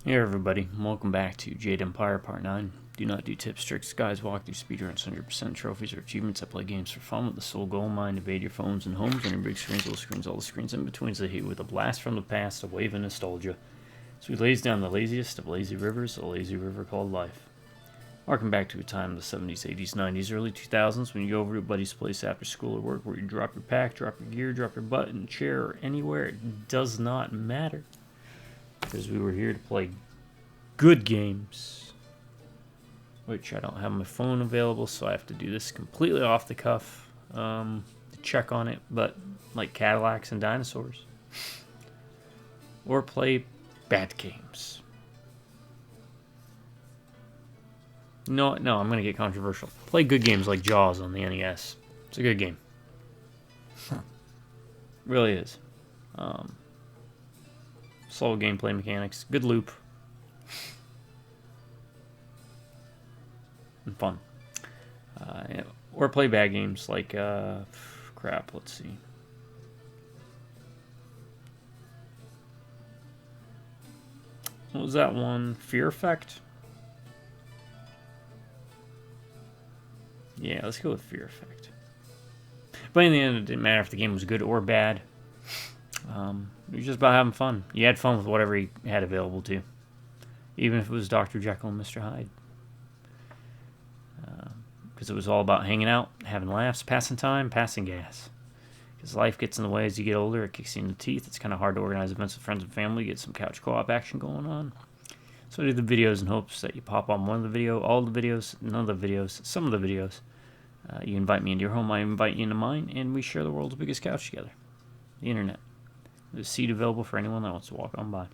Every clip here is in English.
Hey everybody, welcome back to Jade Empire Part 9. Do not do tips, tricks, guides, walkthroughs, speedruns, 100% trophies, or achievements. I play games for fun with the sole goal in mind. Invade your phones and homes, on your big screens, little screens, all the screens in between, so hit with a blast from the past, a wave of nostalgia. So we lays down the laziest of lazy rivers, a lazy river called life. Harken back to a time in the 70s, 80s, 90s, early 2000s when you go over to a buddy's place after school or work where you drop your pack, drop your gear, drop your butt in a chair or anywhere. It does not matter. Because we were here to play good games, which I don't have my phone available, so I have to do this completely off the cuff to check on it, but like Cadillacs and dinosaurs. Or play bad games. No, I'm going to get controversial. Play good games like Jaws on the NES. It's a good game. Really is. Slow gameplay mechanics, good loop, and fun. Or play bad games like, crap, let's see. What was that one? Fear Effect? Yeah, let's go with Fear Effect. But in the end, it didn't matter if the game was good or bad. It was just about having fun. You had fun with whatever you had available to. Even if it was Dr. Jekyll and Mr. Hyde. Because it was all about hanging out, having laughs, passing time, passing gas. Because life gets in the way as you get older. It kicks you in the teeth. It's kind of hard to organize events with friends and family, get some couch co-op action going on. So I do the videos in hopes that you pop on one of the video, all the videos, none of the videos, some of the videos. You invite me into your home, I invite you into mine, and we share the world's biggest couch together. The internet. There's a seat available for anyone that wants to walk on by.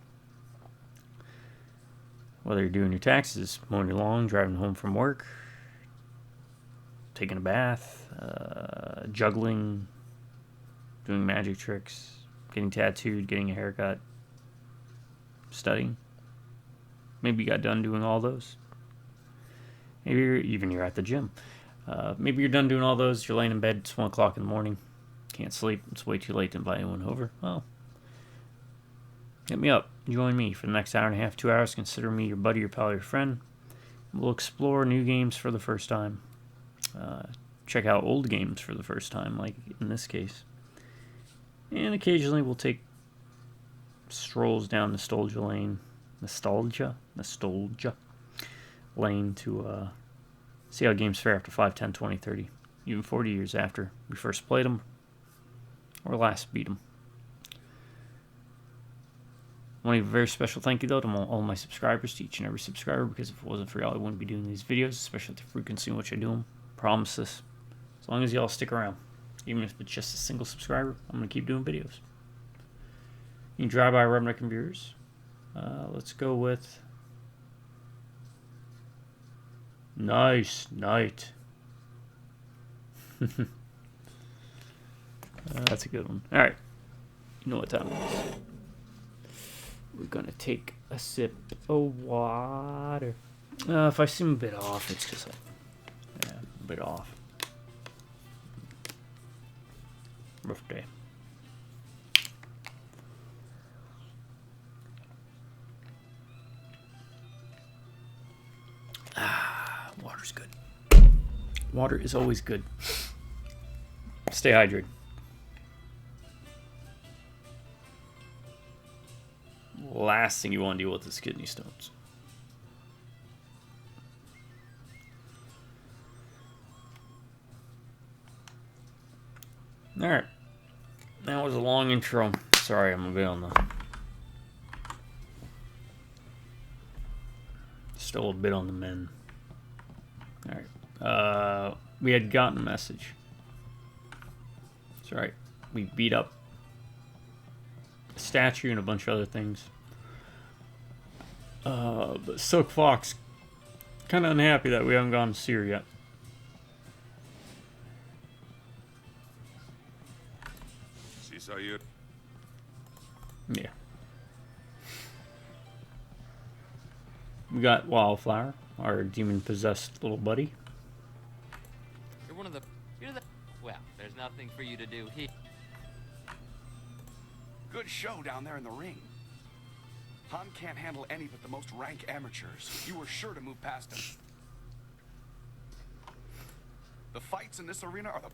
Whether you're doing your taxes, mowing your lawn, driving home from work, taking a bath, juggling, doing magic tricks, getting tattooed, getting a haircut, studying. Maybe you got done doing all those. Maybe you're at the gym. Maybe you're done doing all those, you're laying in bed, it's 1 o'clock in the morning, can't sleep, it's way too late to invite anyone over. Well, hit me up, join me for the next hour and a half, 2 hours, consider me your buddy, your pal, your friend. We'll explore new games for the first time. Check out old games for the first time, like in this case. And occasionally we'll take strolls down nostalgia lane. Nostalgia lane to see how games fare after 5, 10, 20, 30, even 40 years after we first played them or last beat them. I want to give a very special thank you, though, to all my subscribers, to each and every subscriber, because if it wasn't for y'all, I wouldn't be doing these videos, especially at the frequency in which I do them. Promise this. As long as y'all stick around, even if it's just a single subscriber, I'm going to keep doing videos. You can drive by Redneck and Viewers. Let's go with Nice Night. That's a good one. Alright. You know what time it is. We're going to take a sip of water. If I seem a bit off, it's because a bit off. Rough day. Water's good. Water is always good. Stay hydrated. Last thing you want to deal with is kidney stones. Alright. That was a long intro. Sorry, I'm a bit on the... Still a bit on the men. Alright. We had gotten a message. That's right. We beat up a statue and a bunch of other things. But Silk Fox kind of unhappy that we haven't gone to see her yet. She saw you. Yeah. We got Wildflower, our demon-possessed little buddy. You're the... Well, there's nothing for you to do here. Good show down there in the ring. Han can't handle any but the most rank amateurs. You were sure to move past him. The fights in this arena are the...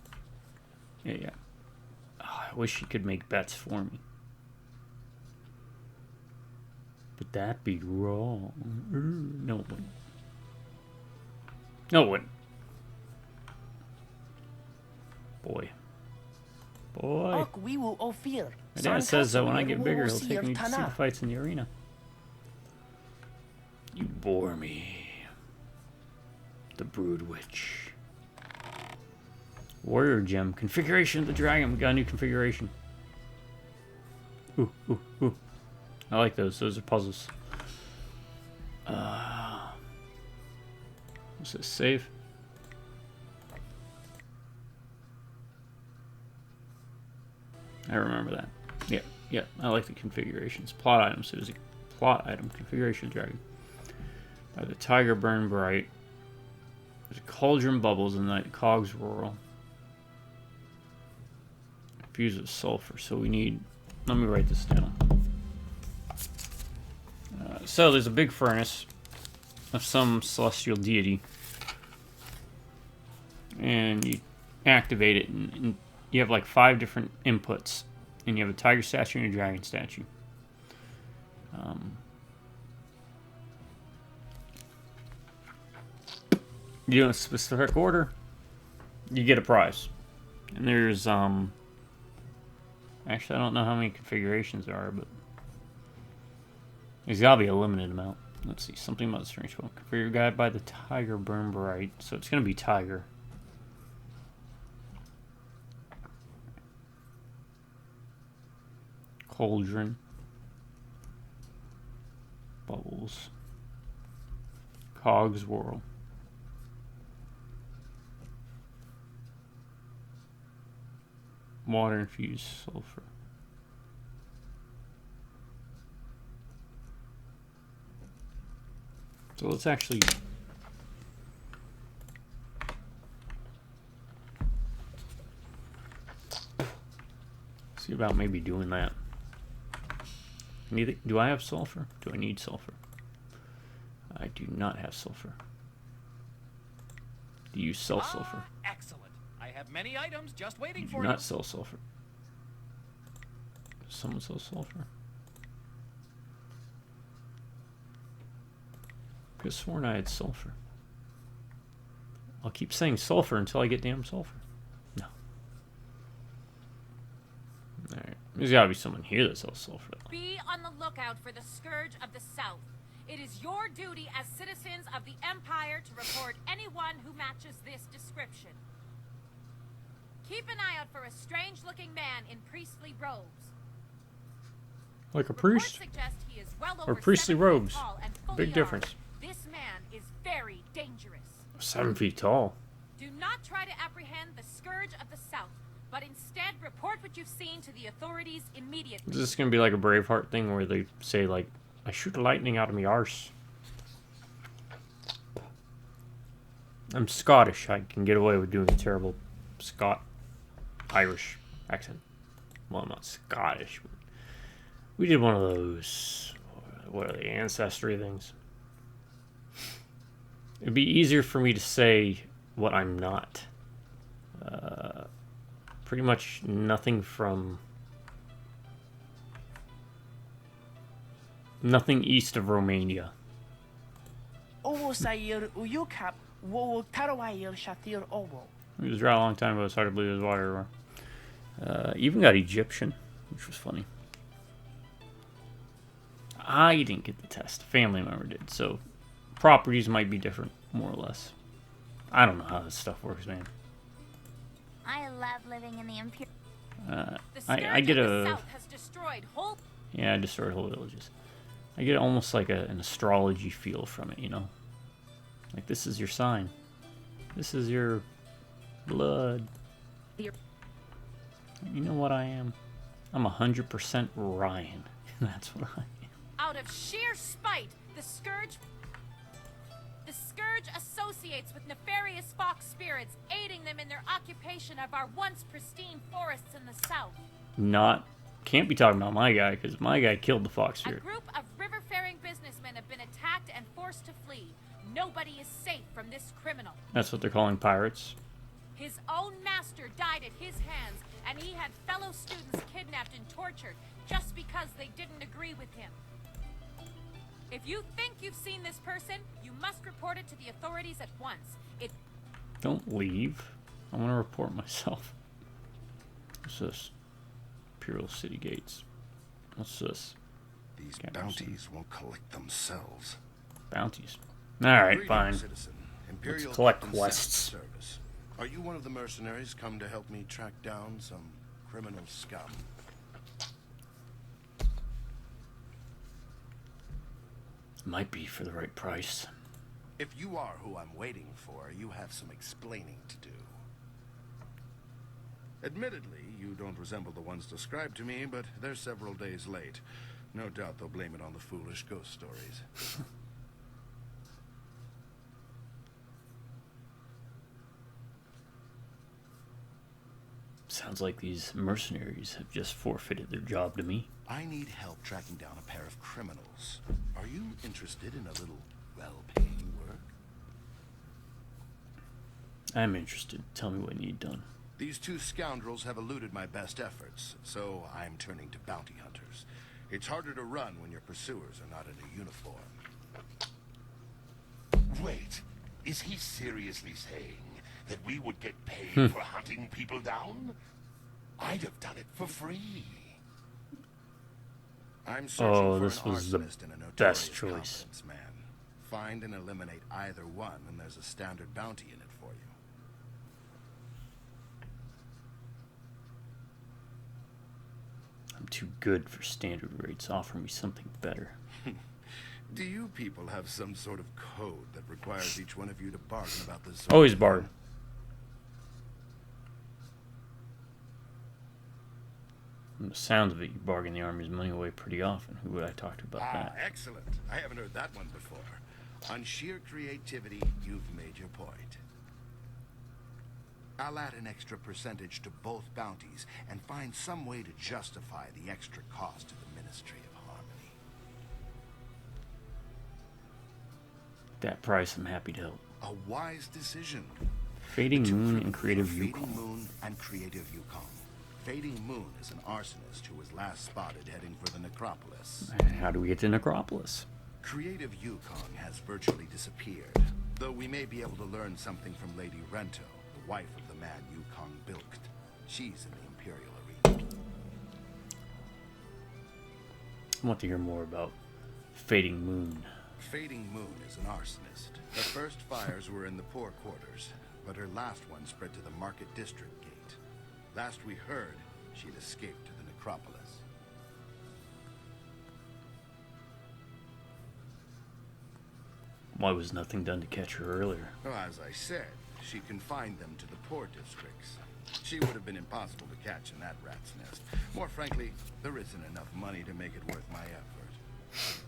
Yeah. Oh, I wish he could make bets for me. But that'd be wrong. No, it wouldn't. No, it wouldn't. Boy. Boy. My dad says that when I get bigger, he'll take me to see the fights in the arena. You bore me. The Brood Witch. Warrior Gem. Configuration of the dragon. We got a new configuration. Ooh, ooh, ooh. I like those. Those are puzzles. What's this? Save? I remember that. Yeah, yeah. I like the configurations. Plot items. It was a plot item. Configuration dragon. By the Tiger Burn Bright. There's a Cauldron Bubbles and the Cogs Whirl. Fuse with sulfur. So we need... Let me write this down. So there's a big furnace of some celestial deity. And you activate it and you have like 5 different inputs. And you have a tiger statue and a dragon statue. You do it in a specific order, you get a prize. And there's, actually I don't know how many configurations there are, but there's gotta be a limited amount. Let's see, something about the strange one. Configure guide by the Tiger Burn Bright. So it's gonna be Tiger. Cauldron. Bubbles. Cogs Whirl. Water infused sulfur. So let's actually see about maybe doing that. Do I have sulfur? Do I need sulfur? I do not have sulfur. Do you sell sulfur? Excellent. I have many items just waiting for Do you. not sell sulfur. Does someone sell sulfur? I could have sworn I had sulfur. I'll keep saying sulfur until I get damn sulfur. No. Alright. There's gotta be someone here that sells sulfur. Be on the lookout for the Scourge of the South. It is your duty as citizens of the Empire to report anyone who matches this description. Keep an eye out for a strange-looking man in priestly robes. Like a Reports priest? suggest he is well Or over priestly 7 feet robes. tall and fully Big armed. difference. This man is very dangerous. 7 feet tall. Do not try to apprehend the Scourge of the South, but instead report what you've seen to the authorities immediately. Is this gonna be like a Braveheart thing where they say like, I shoot lightning out of me arse? I'm Scottish. I can get away with doing a terrible Irish accent. Well, I'm not Scottish. But we did one of those, what are they, ancestry things. It'd be easier for me to say what I'm not. Pretty much nothing east of Romania. It was dry a long time ago. It's hard to believe there's water everywhere. Even got Egyptian, which was funny. I didn't get the test. A family member did. So properties might be different, more or less. I don't know how this stuff works, man. I love living in the Imperial. I get a... South has destroyed whole... Yeah, I destroyed whole villages. I get almost like an astrology feel from it, you know? Like, this is your sign. This is your blood. You know what I am? I'm 100% Ryan. That's what I am. Out of sheer spite, the Scourge associates with nefarious fox spirits, aiding them in their occupation of our once pristine forests in the south. Can't be talking about my guy, because my guy killed the fox A spirit. group of river Nobody is safe from this criminal. That's what they're calling pirates. His own master died at his hands, and he had fellow students kidnapped and tortured just because they didn't agree with him. If you think you've seen this person, you must report it to the authorities at once. Don't leave. I want to report myself. What's this? Imperial City Gates. What's this? These Can't bounties won't collect themselves. Bounties. Alright, Greetings, fine. citizen. Imperial collect Captain quests. Sam's Service. Are you one of the mercenaries come to help me track down some criminal scum? Might be for the right price. If you are who I'm waiting for, you have some explaining to do. Admittedly, you don't resemble the ones described to me, but they're several days late. No doubt they'll blame it on the foolish ghost stories. Sounds like these mercenaries have just forfeited their job to me. I need help tracking down a pair of criminals. Are you interested in a little well-paying work? I'm interested. Tell me what you need done. These two scoundrels have eluded my best efforts, so I'm turning to bounty hunters. It's harder to run when your pursuers are not in a uniform. Wait, is he seriously saying that we would get paid for hunting people down? I'd have done it for free. I'm searching for this an was the arsonist and a notorious best choice. confidence man. Find and eliminate either one, and there's a standard bounty in it for you. I'm too good for standard rates. Offer me something better. Do you people have some sort of code that requires each one of you to bargain about this? Always bargain. From the sounds of it, you bargain the army's money away pretty often. Who would I talk to about that? Excellent. I haven't heard that one before. On sheer creativity, you've made your point. I'll add an extra percentage to both bounties and find some way to justify the extra cost to the Ministry of Harmony. That price, I'm happy to help. A wise decision. Fading The two Moon criminals and Creative are Yukon. Fading Moon and Creative Yukon. Fading Moon is an arsonist who was last spotted heading for the Necropolis. How do we get to Necropolis? Creative Yukon has virtually disappeared, though we may be able to learn something from Lady Rento, the wife of the man Yukon bilked. She's in the Imperial Arena. I want to hear more about Fading Moon. Fading Moon is an arsonist. Her first fires were in the poor quarters, but her last one spread to the Market District Gate. Last we heard, she'd escaped to the Necropolis. Why was nothing done to catch her earlier? Well, as I said, she confined them to the poor districts. She would have been impossible to catch in that rat's nest. More frankly, there isn't enough money to make it worth my effort.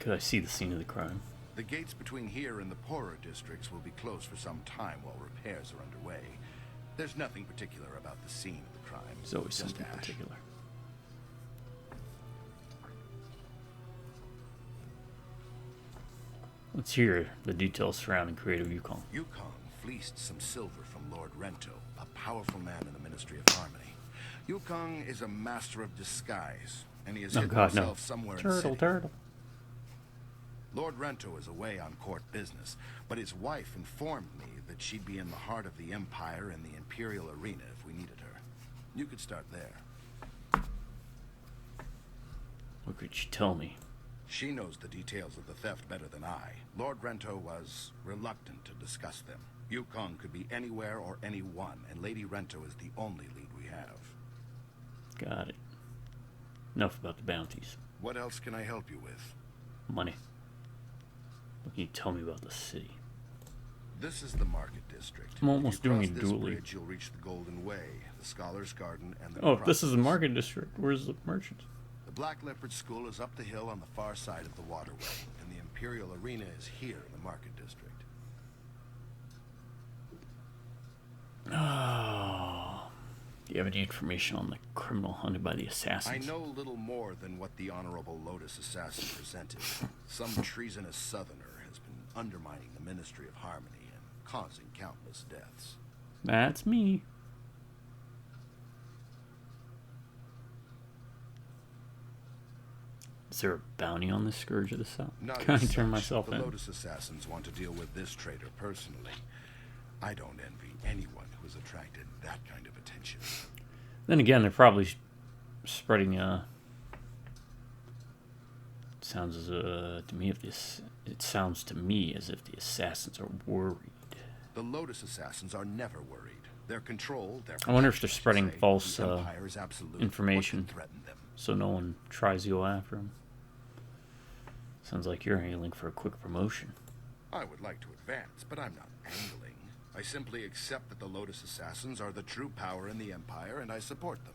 Could I see the scene of the crime? The gates between here and the poorer districts will be closed for some time while repairs are underway. There's nothing particular about the scene of the crime. There's always just something ash. particular. Let's hear the details surrounding Creative Yukon. Yukon fleeced some silver from Lord Rento, a powerful man in the Ministry of Harmony. Yukon is a master of disguise, and he has Oh hidden god, no. himself somewhere in the Turtle, city. turtle. Lord Rento is away on court business, but his wife informed me that she'd be in the heart of the Empire in the Imperial Arena if we needed her. You could start there. What could you tell me? She knows the details of the theft better than I. Lord Rento was reluctant to discuss them. Yukon could be anywhere or anyone, and Lady Rento is the only lead we have. Got it. Enough about the bounties. What else can I help you with? Money. What can you tell me about the city? This is the Market District. I'm almost If you doing cross a this dually. bridge, you'll reach the Golden Way, the Scholars' Garden, and the Oh, this is the Necropolis. market district. Where's the merchants? The Black Leopard School is up the hill on the far side of the waterway, and the Imperial Arena is here in the Market District. Oh, Do you have any information on the criminal hunted by the assassins? I know little more than what the Honorable Lotus Assassin presented. Some treasonous southerner has been undermining the Ministry of Harmony and causing countless deaths. That's me. Is there a bounty on the Scourge of the South? Not Can I as turn such. myself The in? Lotus Assassins want to deal with this traitor personally. I don't envy anyone who has attracted that kind of attention. Then again, they're probably spreading. Sounds as to me if this. It sounds to me as if the assassins are worried. The Lotus Assassins are never worried. Their control, their I wonder if they're protection, spreading say, false the Empire is absolute. information, What can threaten them? so no one tries to go after them. Sounds like you're angling for a quick promotion. I would like to advance, but I'm not angling. I simply accept that the Lotus Assassins are the true power in the Empire, and I support them.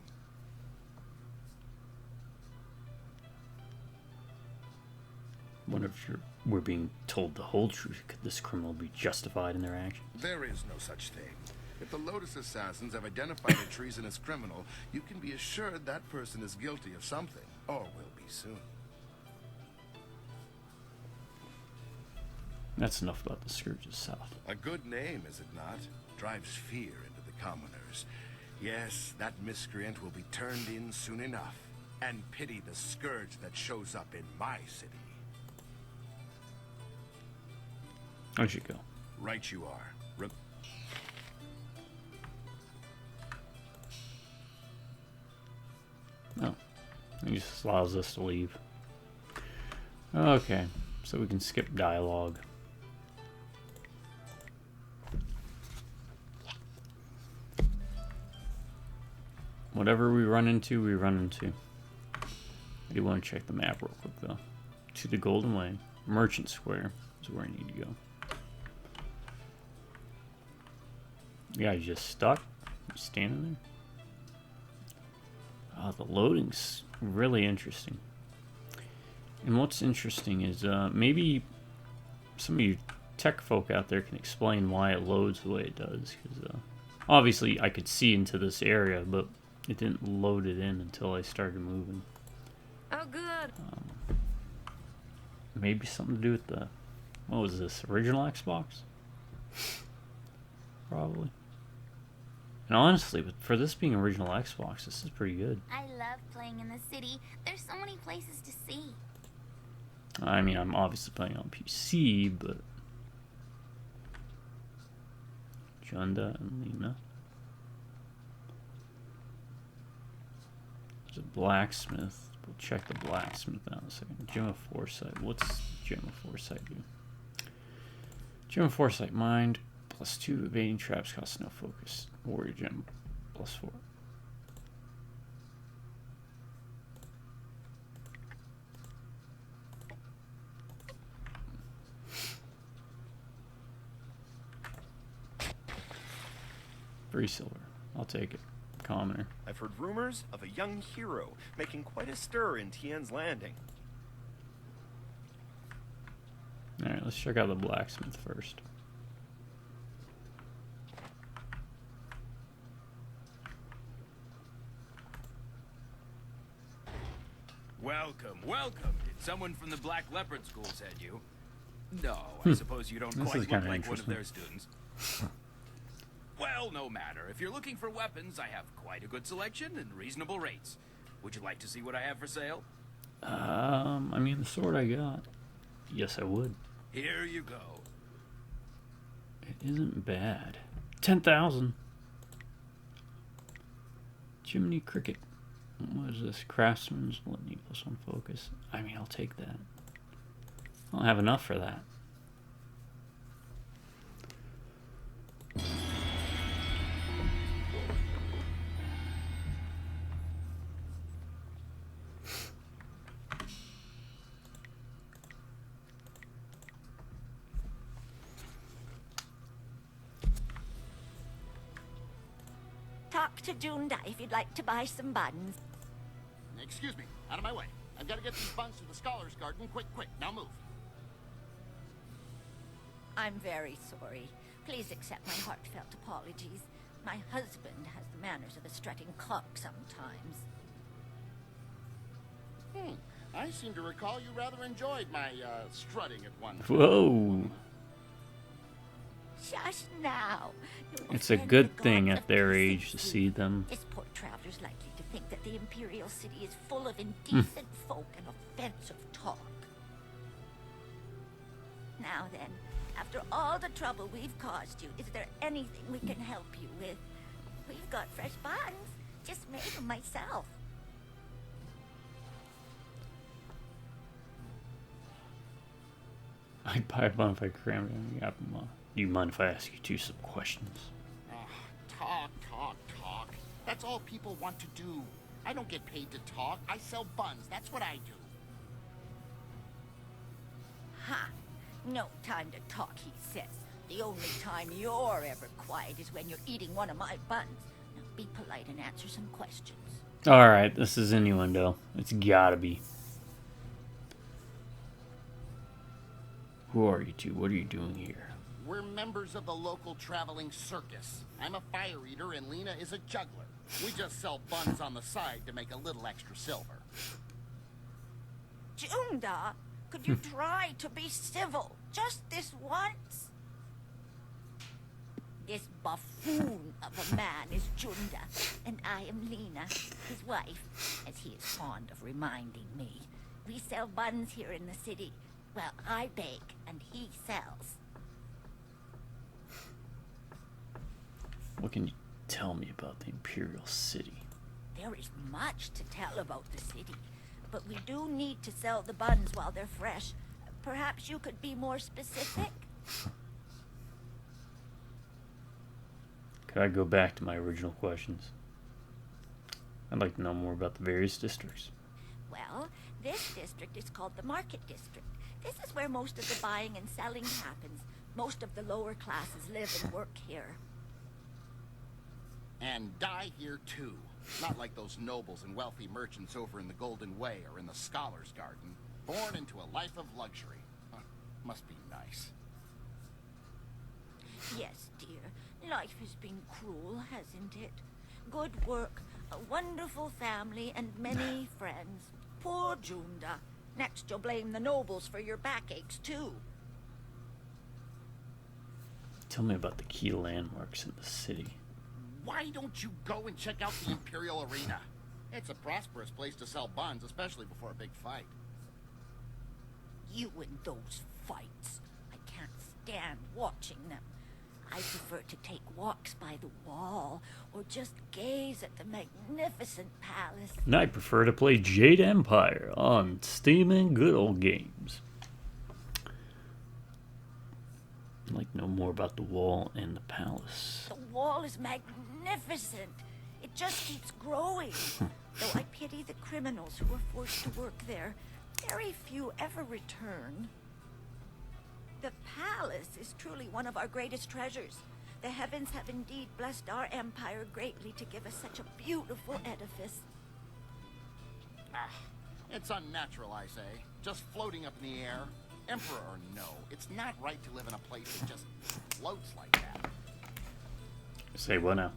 Wonder if we're being told the whole truth. Could this criminal be justified in their actions? There is no such thing. If the Lotus Assassins have identified a treasonous criminal, you can be assured that person is guilty of something, or will be soon. That's enough about the Scourge of the South. A good name, is it not? Drives fear into the commoners. Yes, that miscreant will be turned in soon enough. And pity the scourge that shows up in my city. I should go. Right you are. No. He just allows us to leave. Okay. So we can skip dialogue. Whatever we run into, we run into. I do want to check the map real quick, though. To the Golden Way. Merchant Square is where I need to go. You guys just stuck? You standing there? Oh, the loading's really interesting. And what's interesting is maybe some of you tech folk out there can explain why it loads the way it does. Because obviously I could see into this area, but it didn't load it in until I started moving. Oh, good. Maybe something to do with the... What was this? Original Xbox? Probably. And honestly, but for this being original Xbox, this is pretty good. I love playing in the city. There's so many places to see. I mean, I'm obviously playing on PC, but... Junda and Lena. There's a blacksmith. We'll check the blacksmith out in a second. Gem of Foresight. What's Gem of Foresight do? Gem of Foresight. Mind. +2. Evading traps costs no focus. Warrior Gem. +4. Free silver. I'll take it. Commoner. I've heard rumors of a young hero making quite a stir in Tien's Landing. Alright, let's check out the blacksmith first. Welcome, welcome. Did someone from the Black Leopard School send you? No, I suppose you don't This is quite look kinda like one of interesting. their students. Well, no matter. If you're looking for weapons, I have quite a good selection and reasonable rates. Would you like to see what I have for sale? I mean, the sword I got. Yes, I would. Here you go. It isn't bad. 10,000. Jiminy Cricket. What is this? Craftsman's Litany +1 focus. I mean, I'll take that. I don't have enough for that. Talk to Junda if you'd like to buy some buns. Excuse me, out of my way. I've got to get these buns to the Scholars Garden. Quick, quick, now move. I'm very sorry. Please accept my heartfelt apologies. My husband has the manners of a strutting cock sometimes. I seem to recall you rather enjoyed my strutting at one time. Whoa. Shush now. You It's a offend good the thing gods at of their age to decency. see them. This poor traveler's likely to think that the Imperial City is full of indecent folk and offensive talk. Now then, after all the trouble we've caused you, is there anything we can help you with? We've got fresh buns. Just made them myself. I'd buy a bun if I crammed it. Do you mind if I ask you some questions? Talk. That's all people want to do. I don't get paid to talk. I sell buns. That's what I do. Ha! No time to talk, he says. The only time you're ever quiet is when you're eating one of my buns. Now be polite and answer some questions. Alright, this is innuendo. It's gotta be. Who are you two? What are you doing here? We're members of the local traveling circus. I'm a fire eater and Lena is a juggler. We just sell buns on the side to make a little extra silver. Junda, could you try to be civil? Just this once? This buffoon of a man is Junda, and I am Lena, his wife, as he is fond of reminding me. We sell buns here in the city. Well, I bake, and he sells. What can you tell me about the Imperial City? There is much to tell about the city, but we do need to sell the buns while they're fresh. Perhaps you could be more specific? Could I go back to my original questions? I'd like to know more about the various districts. Well, this district is called the Market District. This is where most of the buying and selling happens. Most of the lower classes live and work here. And die here too. Not like those nobles and wealthy merchants over in the Golden Way or in the Scholar's Garden. Born into a life of luxury. Huh, must be nice. Yes, dear. Life has been cruel, hasn't it? Good work, a wonderful family, and many friends. Poor Junda. Next you'll blame the nobles for your backaches, too. Tell me about the key landmarks in the city. Why don't you go and check out the Imperial Arena? It's a prosperous place to sell buns, especially before a big fight. You and those fights. I can't stand watching them. I prefer to take walks by the wall, or just gaze at the magnificent palace. And I prefer to play Jade Empire on Steam and Good Old Games. I'd like to know more about the wall and the palace. The wall is magnificent. It just keeps growing. Though I pity the criminals who are forced to work there. Very few ever return. The palace is truly one of our greatest treasures. The heavens have indeed blessed our empire greatly to give us such a beautiful edifice. It's unnatural, I say. Just floating up in the air. Emperor or no, it's not right to live in a place that just floats like that. Say what now?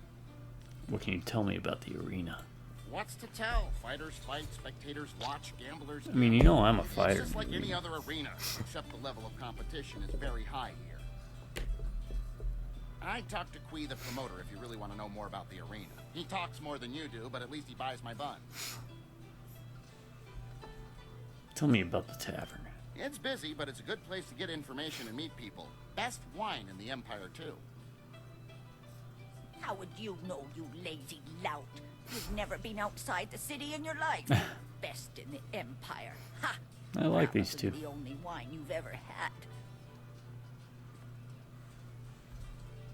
What can you tell me about the arena? What's to tell? Fighters fight, spectators watch, gamblers... I mean, you know I'm a fighter. It's just like any other arena, except the level of competition is very high here. I talked to Kui, the promoter, if you really want to know more about the arena. He talks more than you do, but at least he buys my bun. Tell me about the tavern. It's busy, but it's a good place to get information and meet people. Best wine in the Empire, too. How would you know, you lazy lout? You've never been outside the city in your life. Best in the Empire. Ha! I like these two. The only wine you've ever had.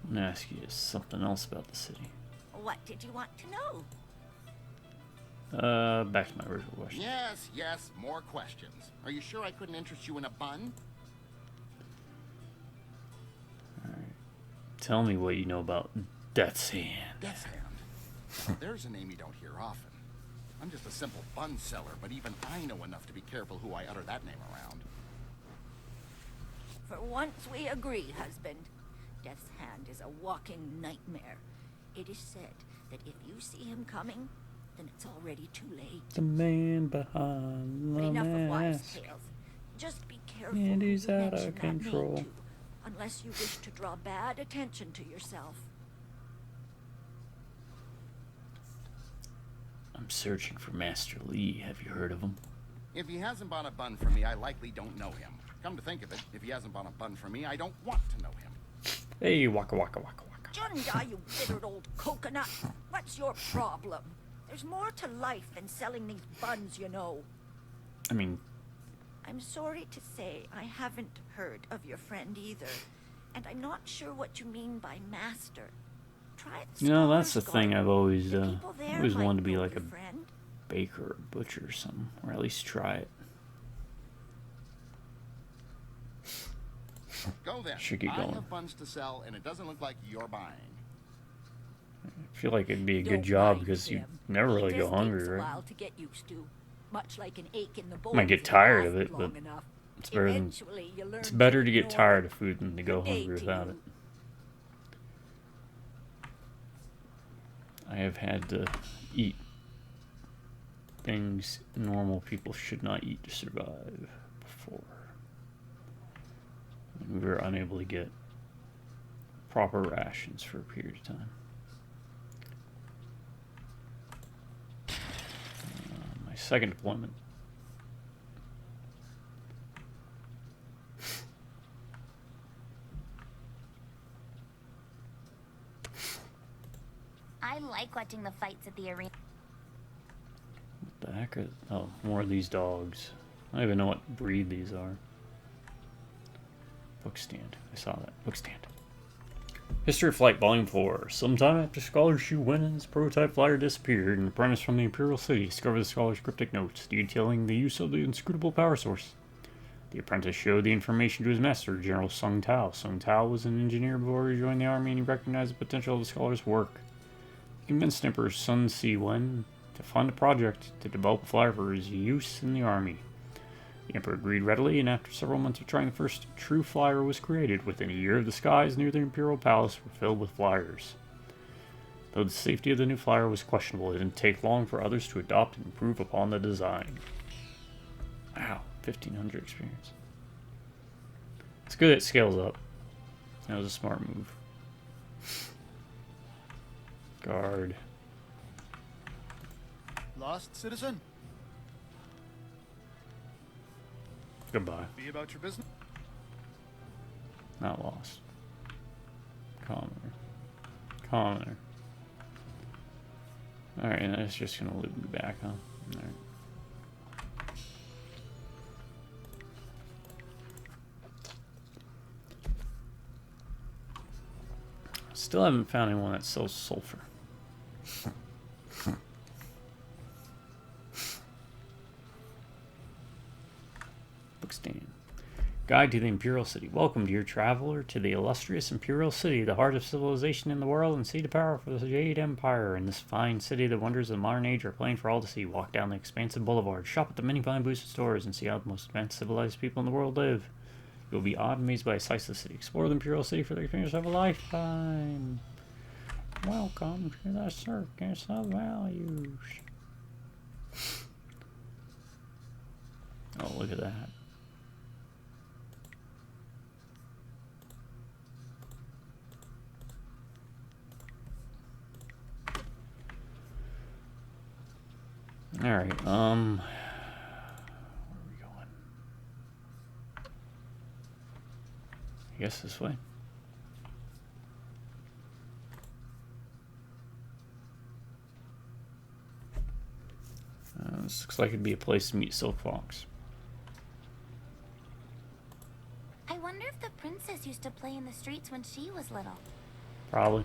I'm gonna ask you something else about the city. What did you want to know? Back to my original question. Yes, more questions. Are you sure I couldn't interest you in a bun? Alright. Tell me what you know about Death's Hand. Death's Hand? There's a name you don't hear often. I'm just a simple bun seller, but even I know enough to be careful who I utter that name around. For once we agree, husband. Death's Hand is a walking nightmare. It is said that if you see him coming, then it's already too late. The man behind But the enough of wives' mask. tales. Just be careful And who he's you out mention of that name control. to, unless you wish to draw bad attention to yourself. I'm searching for Master Lee. Have you heard of him? If he hasn't bought a bun for me, I likely don't know him. Come to think of it, if he hasn't bought a bun for me, I don't want to know him. Hey, waka waka waka waka. Junda, you bitter old coconut. What's your problem? There's more to life than selling these buns, you know. I mean, I'm sorry to say I haven't heard of your friend either. And I'm not sure what you mean by master. Try the you know, that's the Scholar's thing Garden. I've always The people there always might wanted to be know like your a friend. baker or butcher or something, or at least try it. Go then. Should get I going. have buns to sell, and it doesn't look like you're buying. I feel like it'd be a good Don't job mind because you him. never really It go just hungry, takes a right? while to get used to, much like an ache in the bone. Might get if you tired of last it, long but enough. it's better than Eventually, you learn it's better to get ignore tired it. of food than to go Good day hungry to without you. it. I have had to eat things normal people should not eat to survive before. And we were unable to get proper rations for a period of time. My second deployment. I like watching the fights at the arena. What the heck are... Oh, more of these dogs. I don't even know what breed these are. Book stand. I saw that. Book stand. History of Flight, Volume 4. Sometime after Scholar Shu Wen's prototype flyer disappeared, an apprentice from the Imperial City discovered the scholar's cryptic notes detailing the use of the inscrutable power source. The apprentice showed the information to his master, General Sung Tao. Sung Tao was an engineer before he joined the army, and he recognized the potential of the scholar's work. He convinced Emperor Sun Si Wen to fund a project to develop a flyer for his use in the army. The Emperor agreed readily, and after several months of trying, the first true flyer was created. Within a year, the skies near the Imperial Palace were filled with flyers. Though the safety of the new flyer was questionable, it didn't take long for others to adopt and improve upon the design. Wow, 1500 experience. It's good it scales up. That was a smart move. Guard. Lost, citizen? Goodbye. Be about your business? Not lost. Commoner. Commoner. Alright, that's just gonna loop me back, huh? Alright. Still haven't found anyone that sells sulfur. Bookstand. Guide to the Imperial City. Welcome, dear traveler, to the illustrious Imperial City, the heart of civilization in the world and seat of power for the Jade Empire. In this fine city, the wonders of the modern age are plain for all to see. Walk down the expansive boulevard, shop at the many fine boosted stores, and see how the most advanced civilized people in the world live. You'll be awed and amazed by the sights of the city. Explore the Imperial City for the experience of a lifetime. Welcome to the Circus of Values. Oh, look at that. Alright, where are we going? I guess this way. This looks like it'd be a place to meet Silk Fox. I wonder if the princess used to play in the streets when she was little. Probably.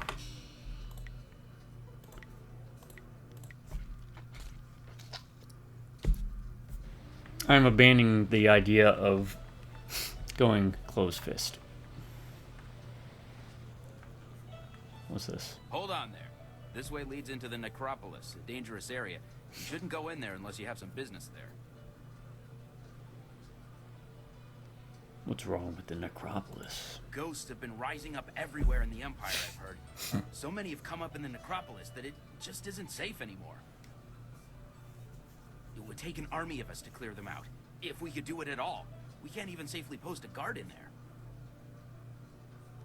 I'm abandoning the idea of going closed fist. What's this? Hold on there. This way leads into the necropolis, a dangerous area. You shouldn't go in there unless you have some business there. What's wrong with the necropolis? Ghosts have been rising up everywhere in the Empire, I've heard. So many have come up in the necropolis that it just isn't safe anymore. It would take an army of us to clear them out, if we could do it at all. We can't even safely post a guard in there.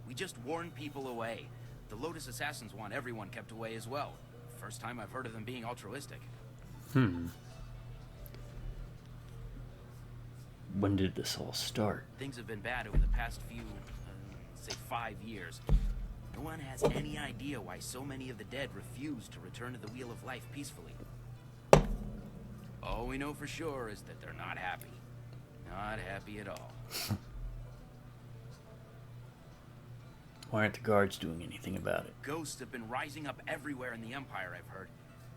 We just warn people away. The Lotus Assassins want everyone kept away as well. First time I've heard of them being altruistic. When did this all start? Things have been bad over the past few, say 5 years. No one has any idea why so many of the dead refuse to return to the Wheel of Life peacefully. All we know for sure is that they're not happy. Not happy at all. Why aren't the guards doing anything about it? Ghosts have been rising up everywhere in the Empire, I've heard.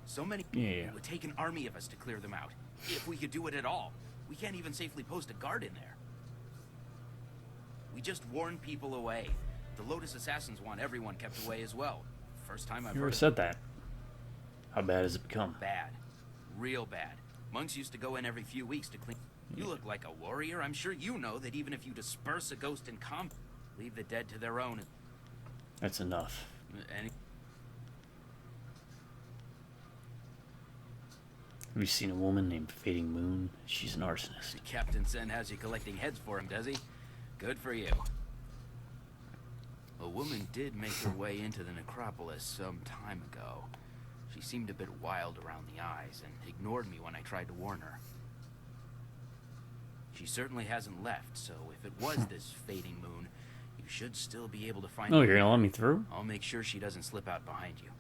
So many... Yeah. It would take an army of us to clear them out, if we could do it at all. We can't even safely post a guard in there. We just warn people away. The Lotus Assassins want everyone kept away as well. First time I've You heard ever of said that? How bad has it become? bad. Real bad. Monks used to go in every few weeks to clean... You look like a warrior. I'm sure you know that even if you disperse a ghost in combat, leave the dead to their own. That's enough. And Have you seen a woman named Fading Moon? She's an arsonist. Captain Sen has you collecting heads for him, does he? Good for you. A woman did make her way into the necropolis some time ago. She seemed a bit wild around the eyes and ignored me when I tried to warn her. She certainly hasn't left, so if it was this Fading Moon, you should still be able to find Oh, her. you're gonna let me through? I'll make sure she doesn't slip out behind you.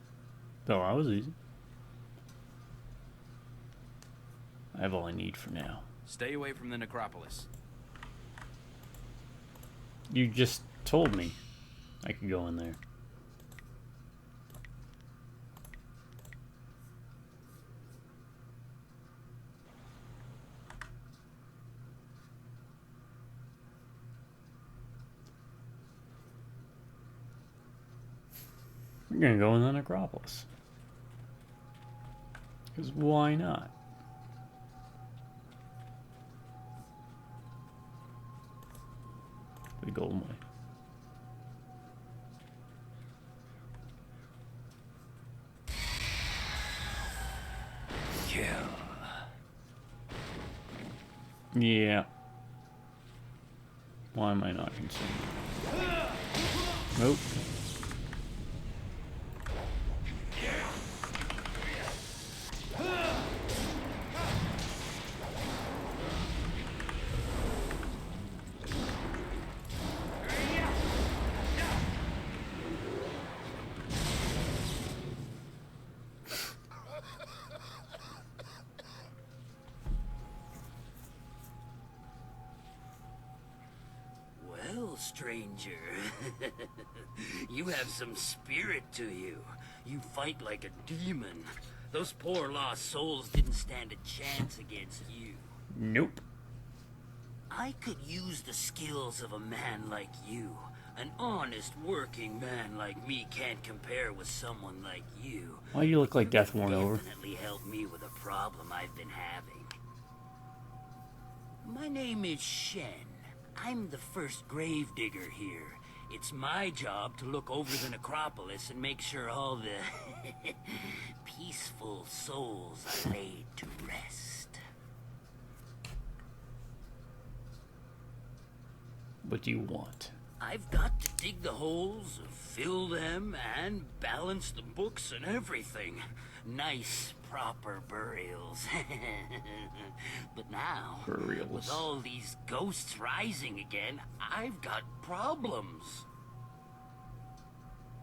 Oh, that was easy. I have all I need for now. Stay away from the necropolis. You just told me I could go in there. We're gonna go in the necropolis. Because why not? The golden way. Kill. Yeah. Why am I not concerned? Nope. Well, stranger, you have some spirit to you. You fight like a demon. Those poor lost souls didn't stand a chance against you. Nope. I could use the skills of a man like you. An honest working man like me can't compare with someone like you. Why do you look like Death Worn Over? Definitely helped me with a problem I've been having. My name is Shen. I'm the first gravedigger here. It's my job to look over the necropolis and make sure all the peaceful souls are laid to rest. What do you want? I've got to dig the holes, fill them, and balance the books and everything. Nice, proper burials. But now, Burials. with all these ghosts rising again, I've got problems.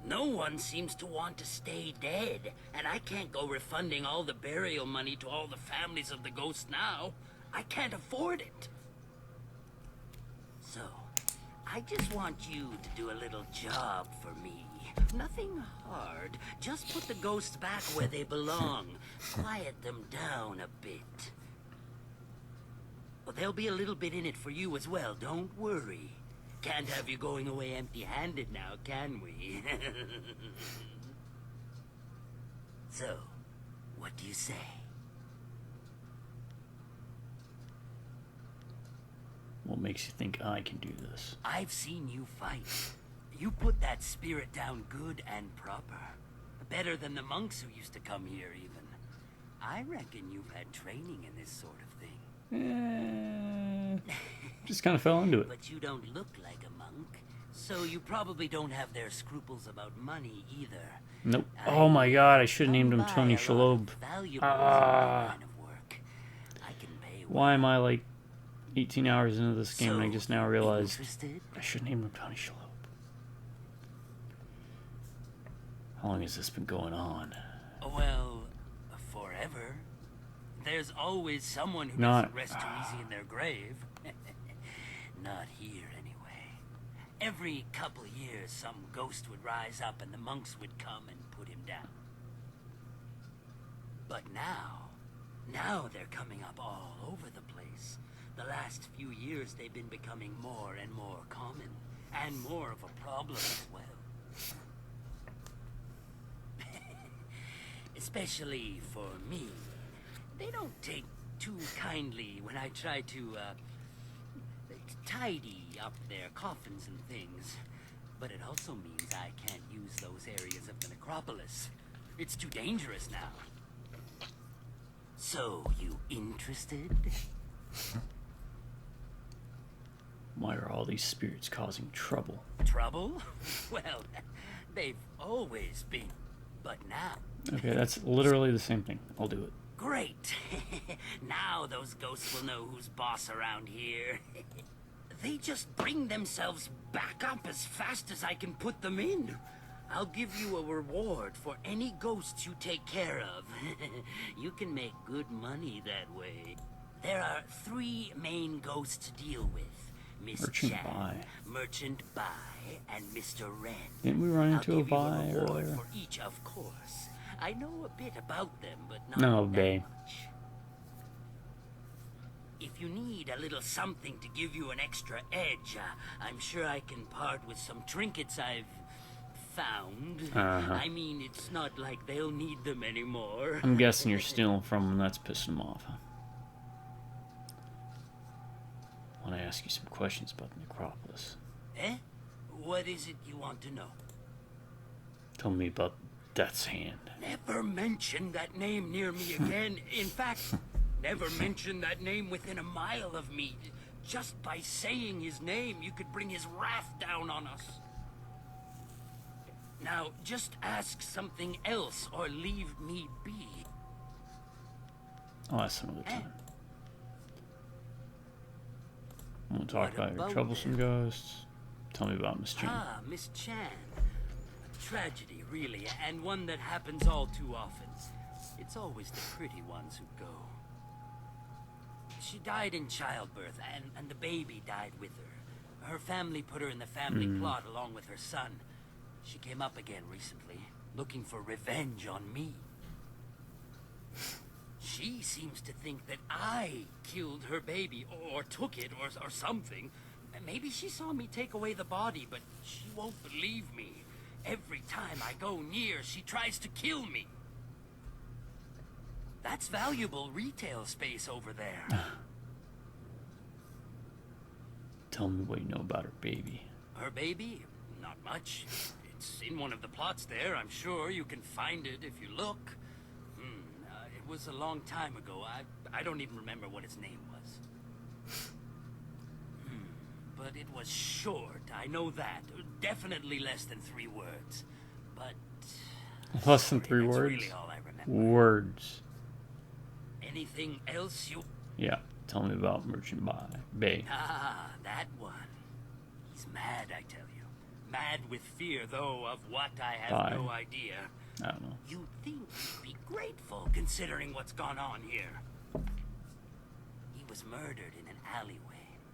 No one seems to want to stay dead, and I can't go refunding all the burial money to all the families of the ghosts now. I can't afford it. So, I just want you to do a little job for me. Nothing hard. Just put the ghosts back where they belong. Quiet them down a bit. Well, there'll be a little bit in it for you as well, don't worry. Can't have you going away empty-handed now, can we? So, what do you say? What makes you think I can do this? I've seen you fight. You put that spirit down good and proper. Better than the monks who used to come here, even. I reckon you've had training in this sort of thing. Just kind of fell into it. But you don't look like a monk, so you probably don't have their scruples about money either. Nope. Oh my god, I should have named him Tony Shalhoub. Why am I like 18 hours into this game and I just now realized I should name him Tony Shalhoub? How long has this been going on? Well, forever. There's always someone who doesn't rest too easy in their grave. Not here, anyway. Every couple years, some ghost would rise up and the monks would come and put him down. But now they're coming up all over the place. The last few years, they've been becoming more and more common, and more of a problem as well. Especially for me. They don't take too kindly when I try to, tidy up their coffins and things. But it also means I can't use those areas of the necropolis. It's too dangerous now. So, you interested? Why are all these spirits causing trouble? Trouble? Well, they've always been. But now... Okay, that's literally the same thing. I'll do it. Great. Now those ghosts will know who's boss around here. They just bring themselves back up as fast as I can put them in. I'll give you a reward for any ghosts you take care of. You can make good money that way. There are 3 main ghosts to deal with. Miss Merchant Chan, Bai. Merchant Bai, and Mr. Ren. Didn't we run into I'll a give you Bai reward earlier? for each, of course. I know a bit about them, but not No, that Bai. much. If you need a little something to give you an extra edge, I'm sure I can part with some trinkets I've found. I mean, it's not like they'll need them anymore. I'm guessing you're stealing from him. That's pissing him off. I want to ask you some questions about the necropolis. Eh? What is it you want to know? Tell me about Death's Hand. Never mention that name near me again. In fact, never mention that name within a mile of me. Just by saying his name, you could bring his wrath down on us. Now, just ask something else or leave me be. I'll ask some other time. I want to talk about your troublesome ghosts. Tell me about Miss Chan. Ah, Miss Chan. A tragedy, really, and one that happens all too often. It's always the pretty ones who go. She died in childbirth, and the baby died with her. Her family put her in the family plot along with her son. She came up again recently, looking for revenge on me. She seems to think that I killed her baby, or took it, or something. Maybe she saw me take away the body, but she won't believe me. Every time I go near, she tries to kill me. That's valuable retail space over there. Tell me what you know about her baby. Her baby? Not much. It's in one of the plots there. I'm sure you can find it if you look. It was a long time ago. I don't even remember what its name was. But it was short. I know that. Definitely less than 3 words. But... Less than 3 that's words? really all I remember. Words. Anything else you... Yeah, tell me about Merchant Bai. Ah, that one. He's mad, I tell you. Mad with fear, though, of what I have no idea. I don't know. You'd think he'd be grateful, considering what's gone on here. He was murdered in an alleyway.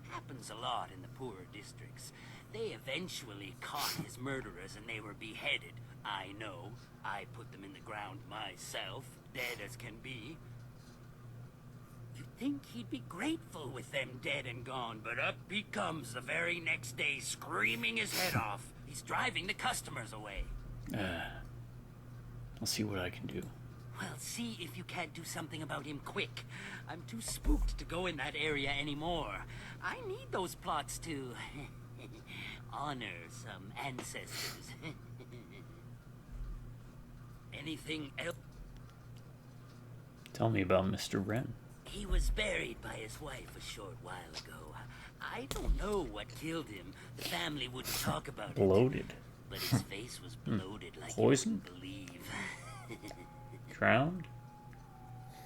Happens a lot in the poorer districts. They eventually caught his murderers and they were beheaded. I know. I put them in the ground myself, dead as can be. You'd think he'd be grateful with them dead and gone, but up he comes the very next day, screaming his head off. He's driving the customers away. I'll see what I can do. Well, see if you can't do something about him quick. I'm too spooked to go in that area anymore. I need those plots to honor some ancestors. Anything else? Tell me about Mr. Wren. He was buried by his wife a short while ago. I don't know what killed him. The family wouldn't talk about it. Bloated. But his face was bloated like Poisoned? you wouldn't believe. Drowned?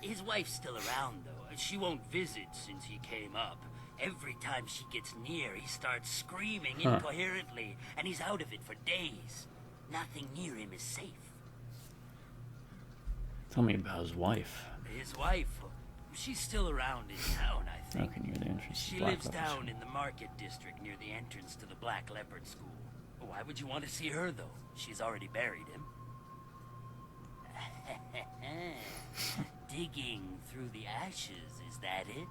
His wife's still around, though. She won't visit since he came up. Every time she gets near, he starts screaming incoherently, and he's out of it for days. Nothing near him is safe. Tell me about his wife. His wife, she's still around in town, I think. Okay, near the entrance. She lives down in the market district near the entrance to the Black Leopard School. Why would you want to see her, though? She's already buried him. Digging through the ashes, is that it?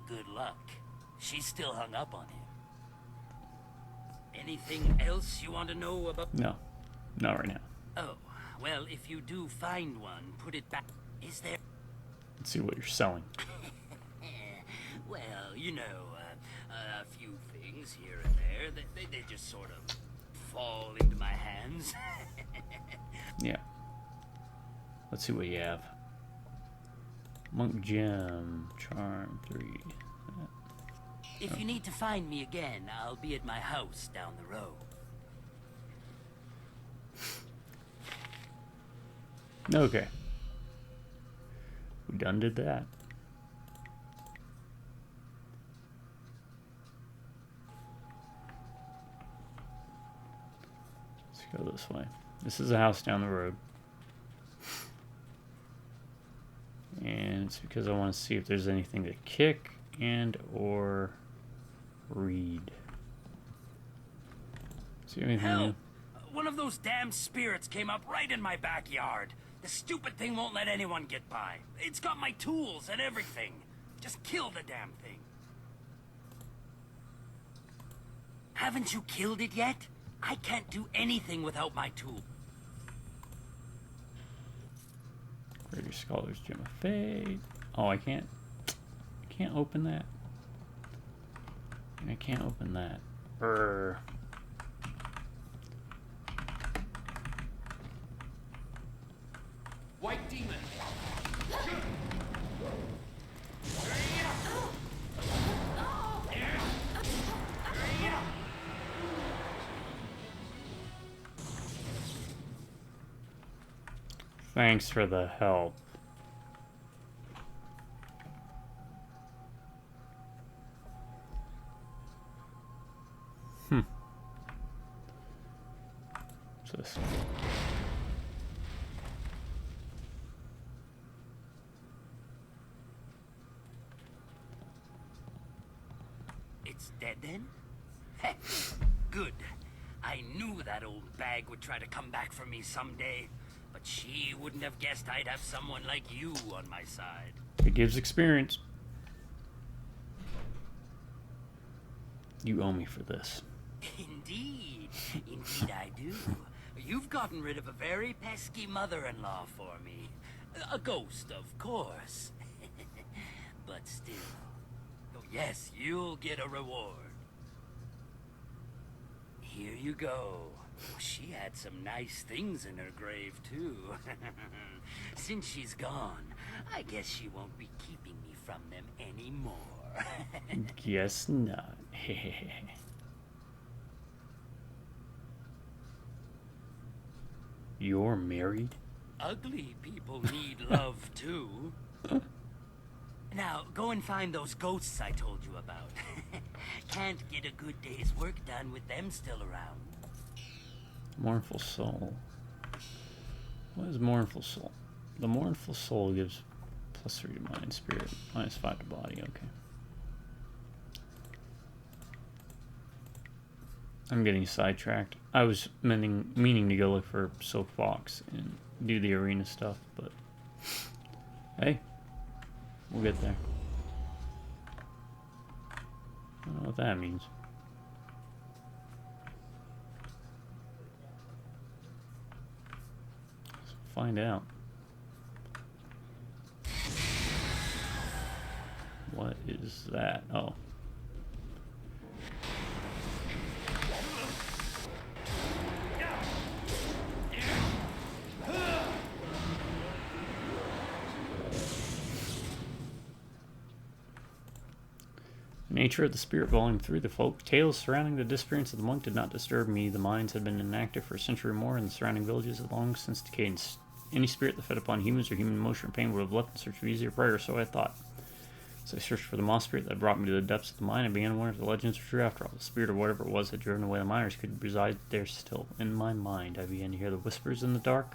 Good luck. She's still hung up on him. Anything else you want to know about? No. Not right now. Oh, well, if you do find one, put it back. Is there... Let's see what you're selling. Well, you know, a few things here and there. They just sort of fall into my hands. Yeah. Let's see what you have. Monk Gem, Charm 3. If you need to find me again, I'll be at my house down the road. Okay. We done did that. Let's go this way. This is a house down the road. And it's because I want to see if there's anything to kick and or read. See anything Hell, new? one of those damn spirits came up right in my backyard. The stupid thing won't let anyone get by. It's got my tools and everything. Just kill the damn thing. Haven't you killed it yet? I can't do anything without my tool. Greater Scholars Gem of Fate. Oh, I can't open that. I can't open that. White demon. Thanks for the help. What's this? It's dead then? Heh, good. I knew that old bag would try to come back for me someday. But she wouldn't have guessed I'd have someone like you on my side. It gives experience. You owe me for this. Indeed. Indeed I do. You've gotten rid of a very pesky mother-in-law for me. A ghost, of course. But still. Oh, yes, you'll get a reward. Here you go. She had some nice things in her grave, too. Since she's gone, I guess she won't be keeping me from them anymore. Guess not. You're married? Ugly people need love, too. Now, go and find those ghosts I told you about. Can't get a good day's work done with them still around. Mournful Soul. What is Mournful Soul? The Mournful Soul gives +3 to mind, spirit, -5 to body. Okay. I'm getting sidetracked. I was meaning to go look for Silk Fox and do the arena stuff, but hey, we'll get there. I don't know what that means. Let's find out. What is that? Oh. nature of the spirit volume 3, the folk tales surrounding the disappearance of the monk did not disturb me. The mines had been inactive for a century or more, and the surrounding villages had long since decayed. Any spirit that fed upon humans or human emotion or pain would have left in search of easier prey, or so I thought. As I searched for the moss spirit that brought me to the depths of the mine, I began to wonder if the legends were true after all. The spirit or whatever it was had driven away the miners could reside there still. In my mind, I began to hear the whispers in the dark,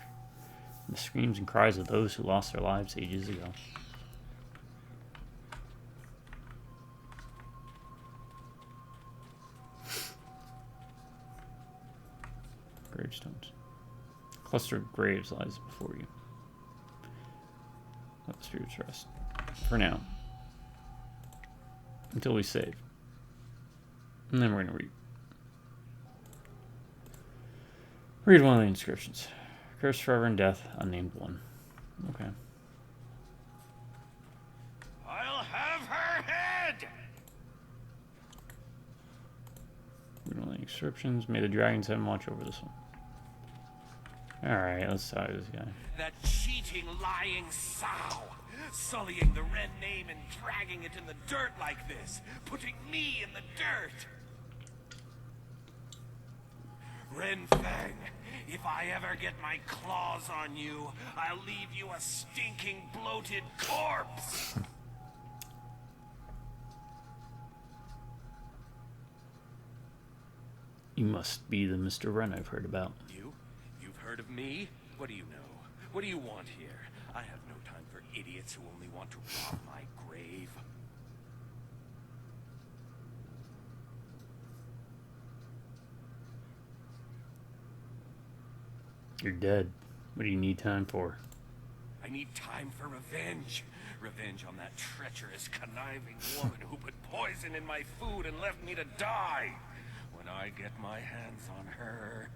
and the screams and cries of those who lost their lives ages ago. Gravestones. A cluster of graves lies before you. Let the spirits rest. For now. Until we save. And then we're going to read. Read one of the inscriptions. Cursed forever in death, unnamed one. Okay. I'll have her head! Read one of the inscriptions. May the dragon's head watch over this one. Alright, let's talk to this guy. That cheating, lying sow! Sullying the Ren name and dragging it in the dirt like this! Putting me in the dirt! Ren Fang, if I ever get my claws on you, I'll leave you a stinking, bloated corpse! You must be the Mr. Wren I've heard about. You've heard of me? What do you know? What do you want here? I have no time for idiots who only want to rob my grave. You're dead. What do you need time for? I need time for revenge. Revenge on that treacherous, conniving woman who put poison in my food and left me to die. When I get my hands on her...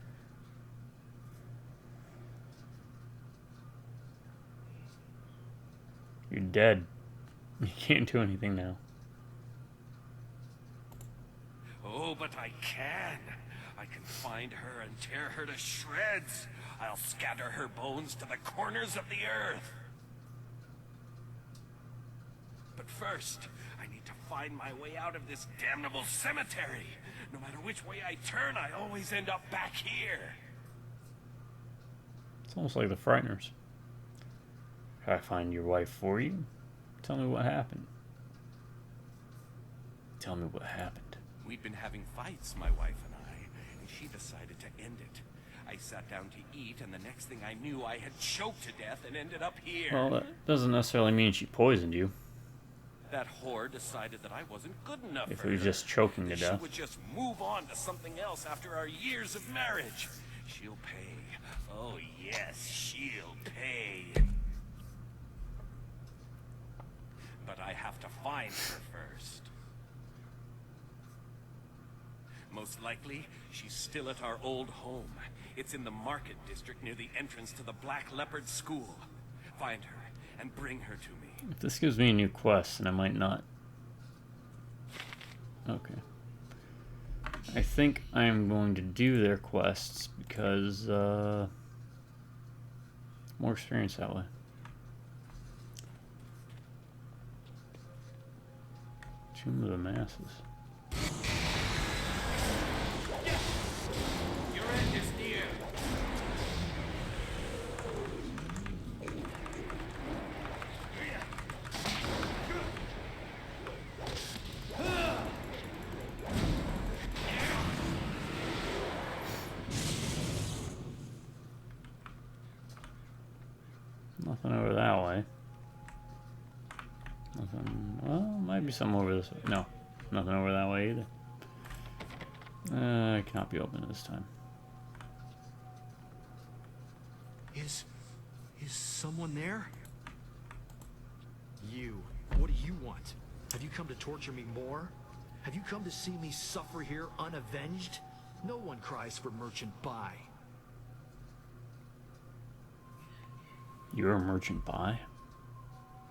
You're dead. You can't do anything now. Oh, but I can. I can find her and tear her to shreds. I'll scatter her bones to the corners of the earth. But first, I need to find my way out of this damnable cemetery. No matter which way I turn, I always end up back here. It's almost like the Frighteners. Can I find your wife for you? Tell me what happened. Tell me what happened. We'd been having fights, my wife and I, and she decided to end it. I sat down to eat, and the next thing I knew, I had choked to death and ended up here. Well, that doesn't necessarily mean she poisoned you. That whore decided that I wasn't good enough If for it was her. just choking to She death. would just move on to something else after our years of marriage. She'll pay. Oh, yes, she'll pay. But I have to find her first. Most likely, she's still at our old home. It's in the market district near the entrance to the Black Leopard School. Find her and bring her to me. If this gives me a new quest, then I might not. Okay. I think I am going to do their quests because, more experience that way. Tomb of the Masses. Your end is near. Nothing over that way. Nothing. Well, might be something over this way. No, nothing over that way either. It cannot be opened this time. Is someone there? You. What do you want? Have you come to torture me more? Have you come to see me suffer here unavenged? No one cries for Merchant Bai. You're a Merchant Bai?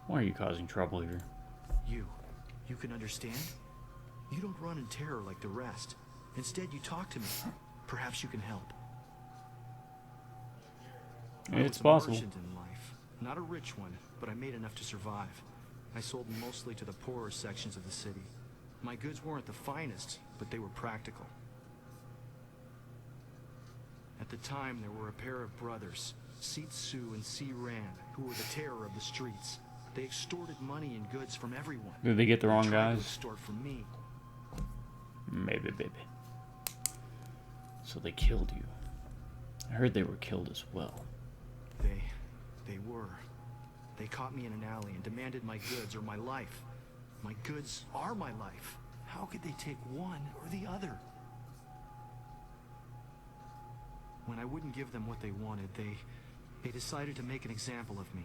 Why are you causing trouble here? You can understand? You don't run in terror like the rest. Instead, you talk to me. Perhaps you can help. It's I was possible. a merchant in life. Not a rich one, but I made enough to survive. I sold mostly to the poorer sections of the city. My goods weren't the finest, but they were practical. At the time, there were a pair of brothers, Seat Su and Si Ran, who were the terror of the streets. They extorted money and goods from everyone. Did they get the wrong They tried to guys? extort from me. Maybe, baby. So they killed you. I heard they were killed as well. They were. They caught me in an alley and demanded my goods or my life. My goods are my life. How could they take one or the other? When I wouldn't give them what they wanted, they decided to make an example of me.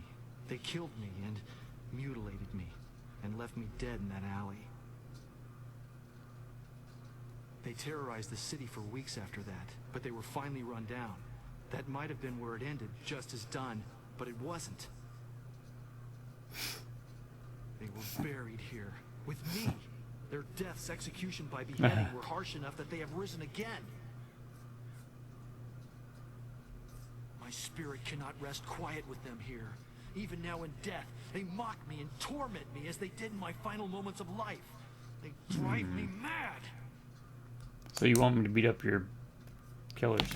They killed me and mutilated me and left me dead in that alley. They terrorized the city for weeks after that, but they were finally run down. That might have been where it ended, just as done, but it wasn't. They were buried here, with me. Their deaths, execution by beheading, were harsh enough that they have risen again. My spirit cannot rest quiet with them here. Even now in death, they mock me and torment me as they did in my final moments of life. They drive me mad. So you want me to beat up your killers?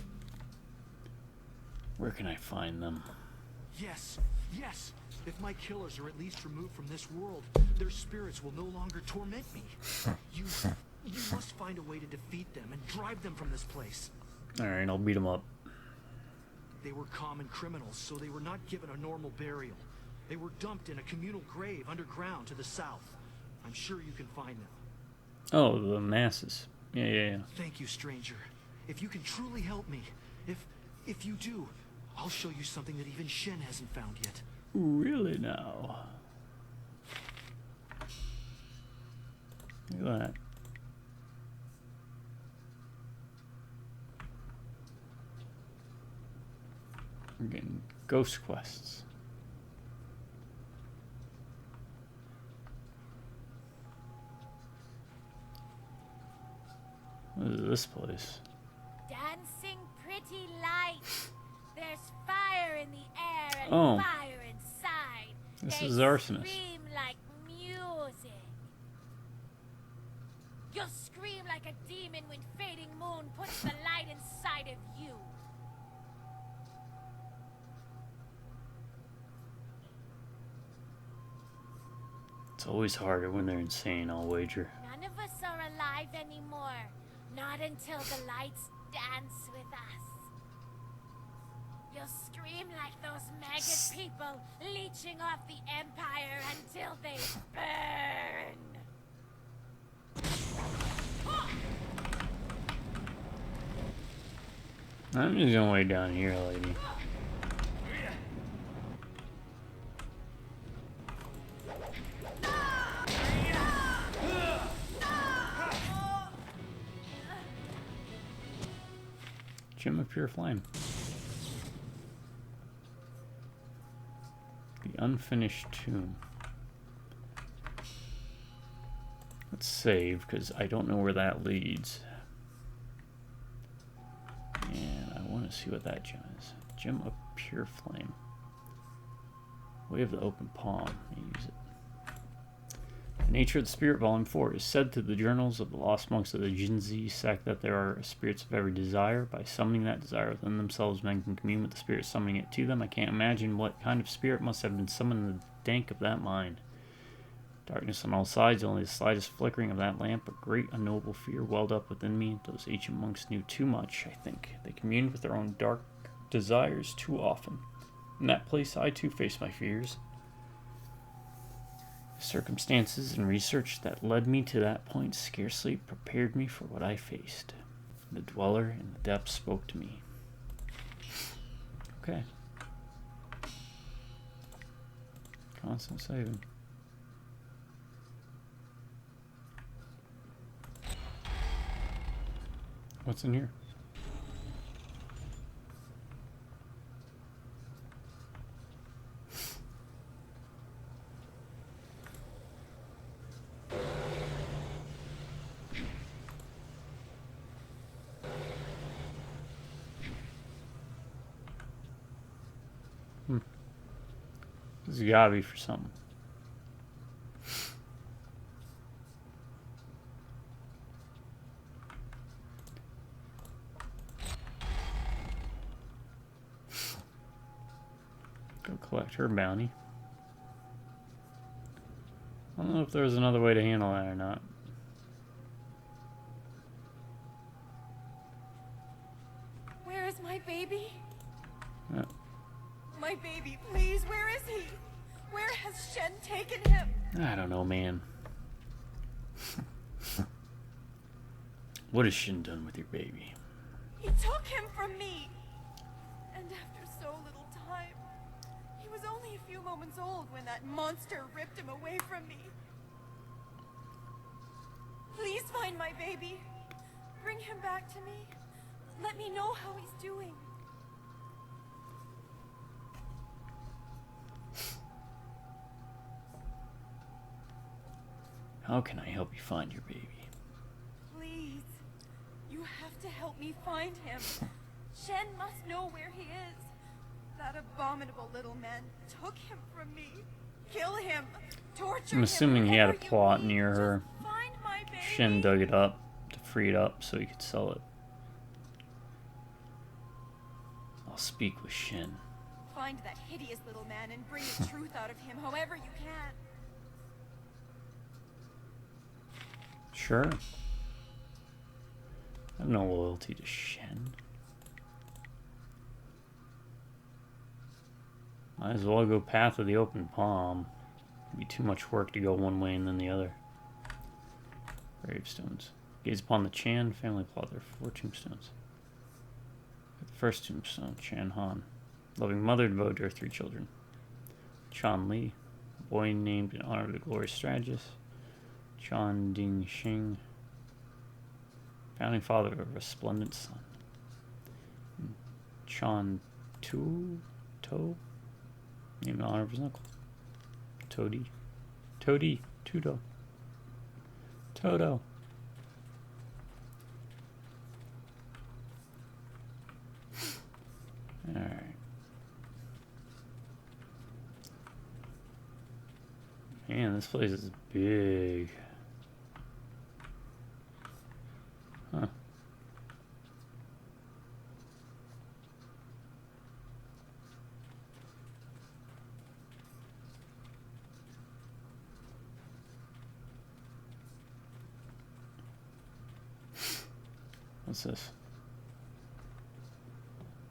Where can I find them? Yes, yes. If my killers are at least removed from this world, their spirits will no longer torment me. You must find a way to defeat them and drive them from this place. Alright, I'll beat them up. They were common criminals, so they were not given a normal burial. They were dumped in a communal grave underground to the south. I'm sure you can find them. Oh, the masses. Yeah. Thank you, stranger. If you can truly help me, if you do, I'll show you something that even Shen hasn't found yet. Really now? Look at that. We're getting ghost quests. What is this place? Dancing pretty lights. There's fire in the air and Oh. fire inside. This They is Arsonist. Scream like music. You'll scream like a demon when fading moon puts the light inside of you. It's always harder when they're insane, I'll wager. None of us are alive anymore. Not until the lights dance with us. You'll scream like those maggot people leeching off the Empire until they burn. I'm just gonna wait down here, lady. Gem of Pure Flame. The Unfinished Tomb. Let's save, because I don't know where that leads. And I want to see what that gem is. Gem of Pure Flame. Way of the Open Palm. Let me use it. The Nature of the Spirit, Volume 4, is said through the journals of the lost monks of the Jinzi sect that there are spirits of every desire. By summoning that desire within themselves, men can commune with the spirit summoning it to them. I can't imagine what kind of spirit must have been summoned in the dank of that mind. Darkness on all sides, only the slightest flickering of that lamp. A great unknowable fear welled up within me. Those ancient monks knew too much, I think. They communed with their own dark desires too often. In that place, I too faced my fears. The circumstances and research that led me to that point scarcely prepared me for what I faced. The dweller in the depths spoke to me. Okay. Constant saving. What's in here? This has gotta be for something. collect her bounty. I don't know if there's another way to handle that or not. Where is my baby? Yeah. My baby, please, where is he? Where has Shen taken him? I don't know, man. What has Shin done with your baby? He took him from me. And after so little time, he was only a few moments old when that monster ripped him away from me. Please find my baby. Bring him back to me. Let me know how he's doing. How can I help you find your baby? Please. You have to help me find him. Shen must know where he is. That abominable little man took him from me. Kill him. Torture him. I'm assuming he had a whatever you plot need. near her. Just find my baby. Shin dug it up to free it up so he could sell it. I'll speak with Shin. Find that hideous little man and bring the truth out of him however you can. Sure. I have no loyalty to Shen. Might as well go path of the open palm. It'd be too much work to go one way and then the other. Gravestones. Gaze upon the Chan family plot. There are 4 tombstones. The first tombstone, Chan Han. Loving mother devoted to her 3 children. Chan Li, a boy named in honor of the glorious strategist. Chan Ding Xing, founding father of a resplendent son. Chan To, named in honor of his uncle. Toady, Tudo, Toto. Alright. Man, this place is big. Huh. What's this?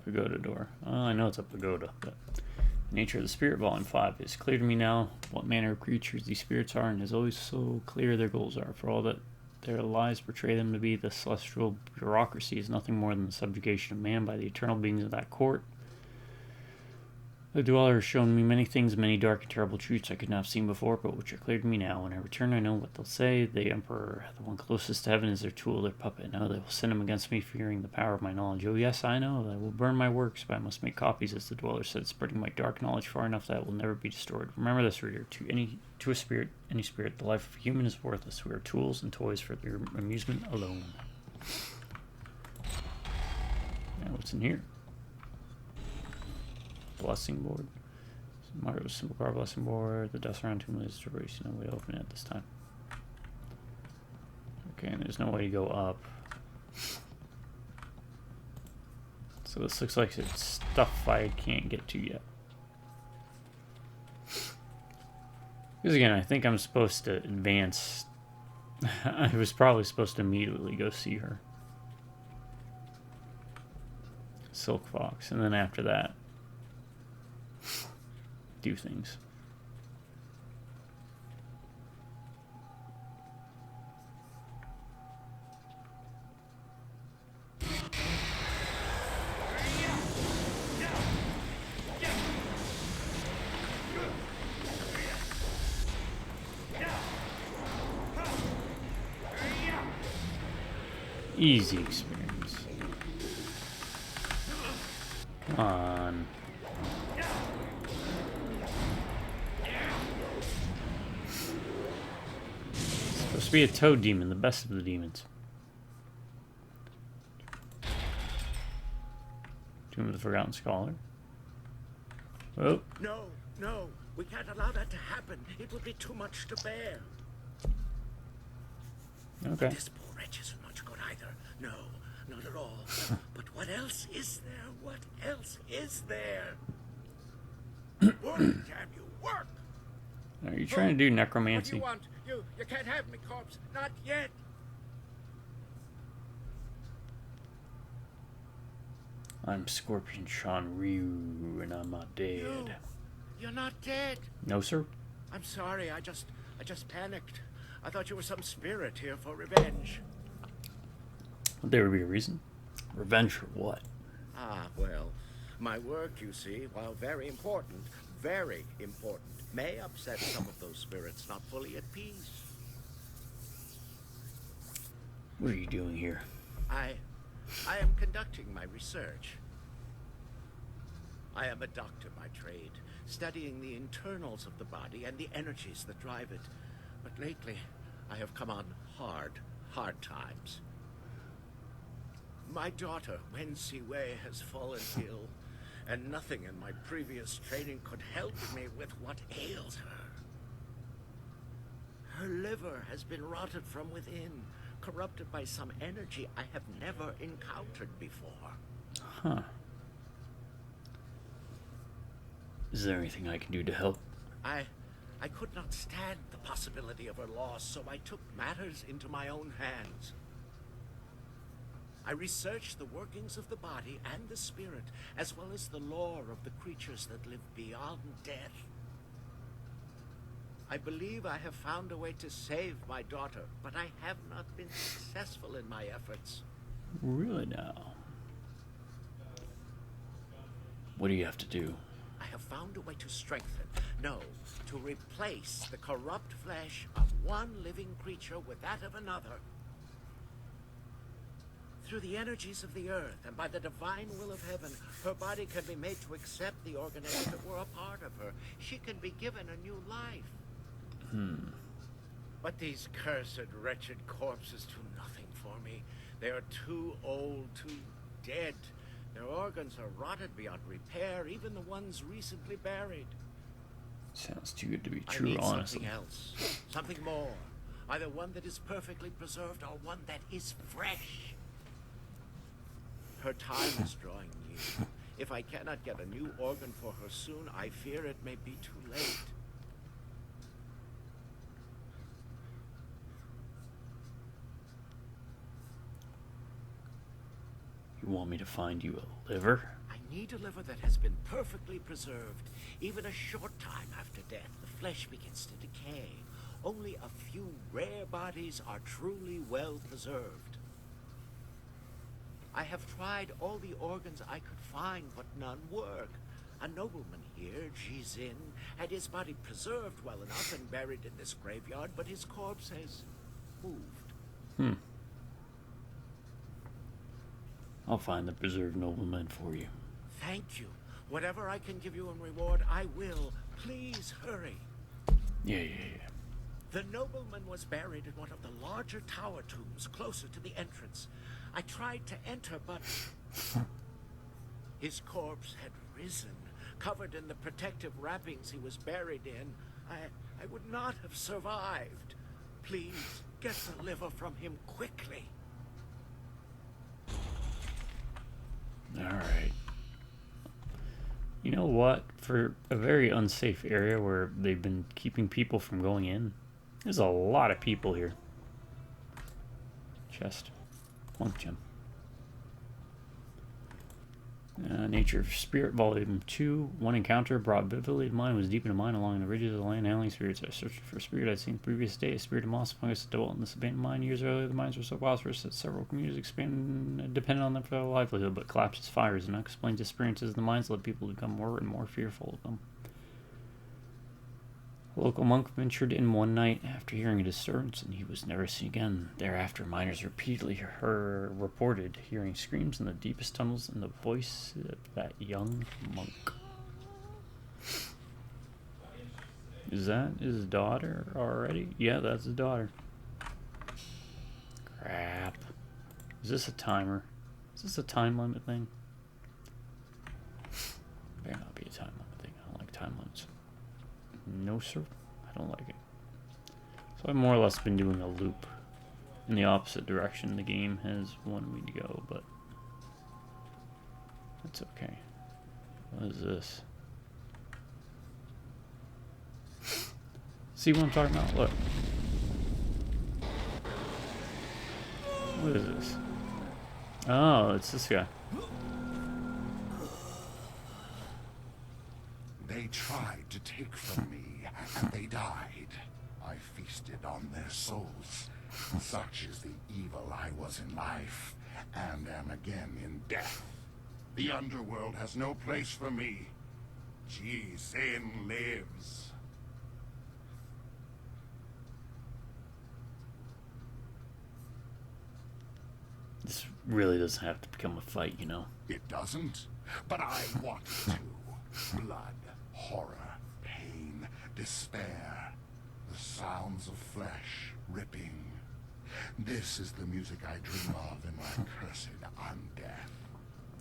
Pagoda door. Oh, I know it's a pagoda, but the nature of the spirit, volume 5, is clear to me now what manner of creatures these spirits are, and is always so clear their goals are. For all that their lives portray them to be, the celestial bureaucracy is nothing more than the subjugation of man by the eternal beings of that court. The Dweller has shown me many things, many dark and terrible truths I could not have seen before, but which are clear to me now. When I return, I know what they'll say. The Emperor, the one closest to heaven, is their tool, their puppet. Now they will send him against me, fearing the power of my knowledge. Oh, yes, I know. I will burn my works, but I must make copies, as the Dweller said, spreading my dark knowledge far enough that it will never be destroyed. Remember this, reader. To a spirit, any spirit, the life of a human is worthless. We are tools and toys for their amusement alone. Now, what's in here? Blessing board. Mario's simple car blessing board. The dust around 2 million stories. No way to open it at this time. Okay, and there's no way to go up. So this looks like it's stuff I can't get to yet. Because again, I think I'm supposed to advance. I was probably supposed to immediately go see her. Silk Fox. And then after that, do things. Easy experience. Come on. Supposed to be a toad demon, the best of the demons. Tomb of the Forgotten Scholar. Oh. No, no, we can't allow that to happen. It would be too much to bear. Okay. This poor wretch isn't much good either. No, not at all. But what else is there? What else is there? Work, damn you, work! Are you trying to do What do necromancy? you want? You can't have me, corpse. Not yet. I'm Scorpion Sean Ryu, and I'm not dead. You're not dead. No, sir. I'm sorry. I just panicked. I thought you were some spirit here for revenge. Would there be a reason? Revenge for what? Ah, well, my work, you see, while very important, may upset some of those spirits not fully at peace. What are you doing here? I am conducting my research. I am a doctor by trade, studying the internals of the body and the energies that drive it. But lately, I have come on hard times. My daughter, Wen Siwei, has fallen ill, and nothing in my previous training could help me with what ails her. Her liver has been rotted from within, corrupted by some energy I have never encountered before. Huh. Is there anything I can do to help? I could not stand the possibility of her loss, so I took matters into my own hands. I researched the workings of the body and the spirit, as well as the lore of the creatures that live beyond death. I believe I have found a way to save my daughter, but I have not been successful in my efforts. Really now? What do you have to do? I have found a way to strengthen, no, to replace the corrupt flesh of one living creature with that of another. Through the energies of the earth and by the divine will of heaven, her body can be made to accept the organisms that were a part of her. She can be given a new life. But these cursed, wretched corpses do nothing for me. They are too old, too dead. Their organs are rotted beyond repair, even the ones recently buried. Sounds too good to be I true, need honestly. something else, something more. Either one that is perfectly preserved or one that is fresh. Her time is drawing near. If I cannot get a new organ for her soon, I fear it may be too late. You want me to find you a liver? I need a liver that has been perfectly preserved. Even a short time after death, the flesh begins to decay. Only a few rare bodies are truly well preserved. I have tried all the organs I could find, but none work. A nobleman here, Jizin, had his body preserved well enough and buried in this graveyard, but his corpse has moved. I'll find the preserved nobleman for you. Thank you. Whatever I can give you in reward, I will. Please hurry. Yeah. The nobleman was buried in one of the larger tower tombs closer to the entrance. I tried to enter, but his corpse had risen, covered in the protective wrappings he was buried in. I would not have survived. Please, get the liver from him quickly. Alright. You know what? For a very unsafe area where they've been keeping people from going in, there's a lot of people here. Chest. One gem. Nature of Spirit, Volume 2. One encounter brought vividly to mind was deep into mine along the ridges of the land. Howling spirits. I searched for a spirit I'd seen the previous day. A spirit of moss fungus that dwelt in this abandoned mine. Years earlier, the mines were so prosperous that several communities expanded and depended on them for their livelihood, but collapsed as fires and unexplained experiences in the mines led people to become more and more fearful of them. A local monk ventured in one night after hearing a disturbance, and he was never seen again. Thereafter, miners repeatedly reported hearing screams in the deepest tunnels and the voice of that young monk. Is that his daughter already? Yeah, that's his daughter. Crap. Is this a timer? Is this a time limit thing? Better not be a time limit thing. I don't like time limits. No, sir. I don't like it. So I've more or less been doing a loop in the opposite direction the game has wanted me to go, but that's okay. What is this? See what I'm talking about? Look. What is this? Oh, it's this guy. They tried to take from me, and they died. I feasted on their souls. Such is the evil I was in life, and am again in death. The underworld has no place for me. Sin lives. This really doesn't have to become a fight, you know. It doesn't, but I want it to. Blood, horror, pain, despair. The sounds of flesh ripping. This is the music I dream of in my cursed undeath.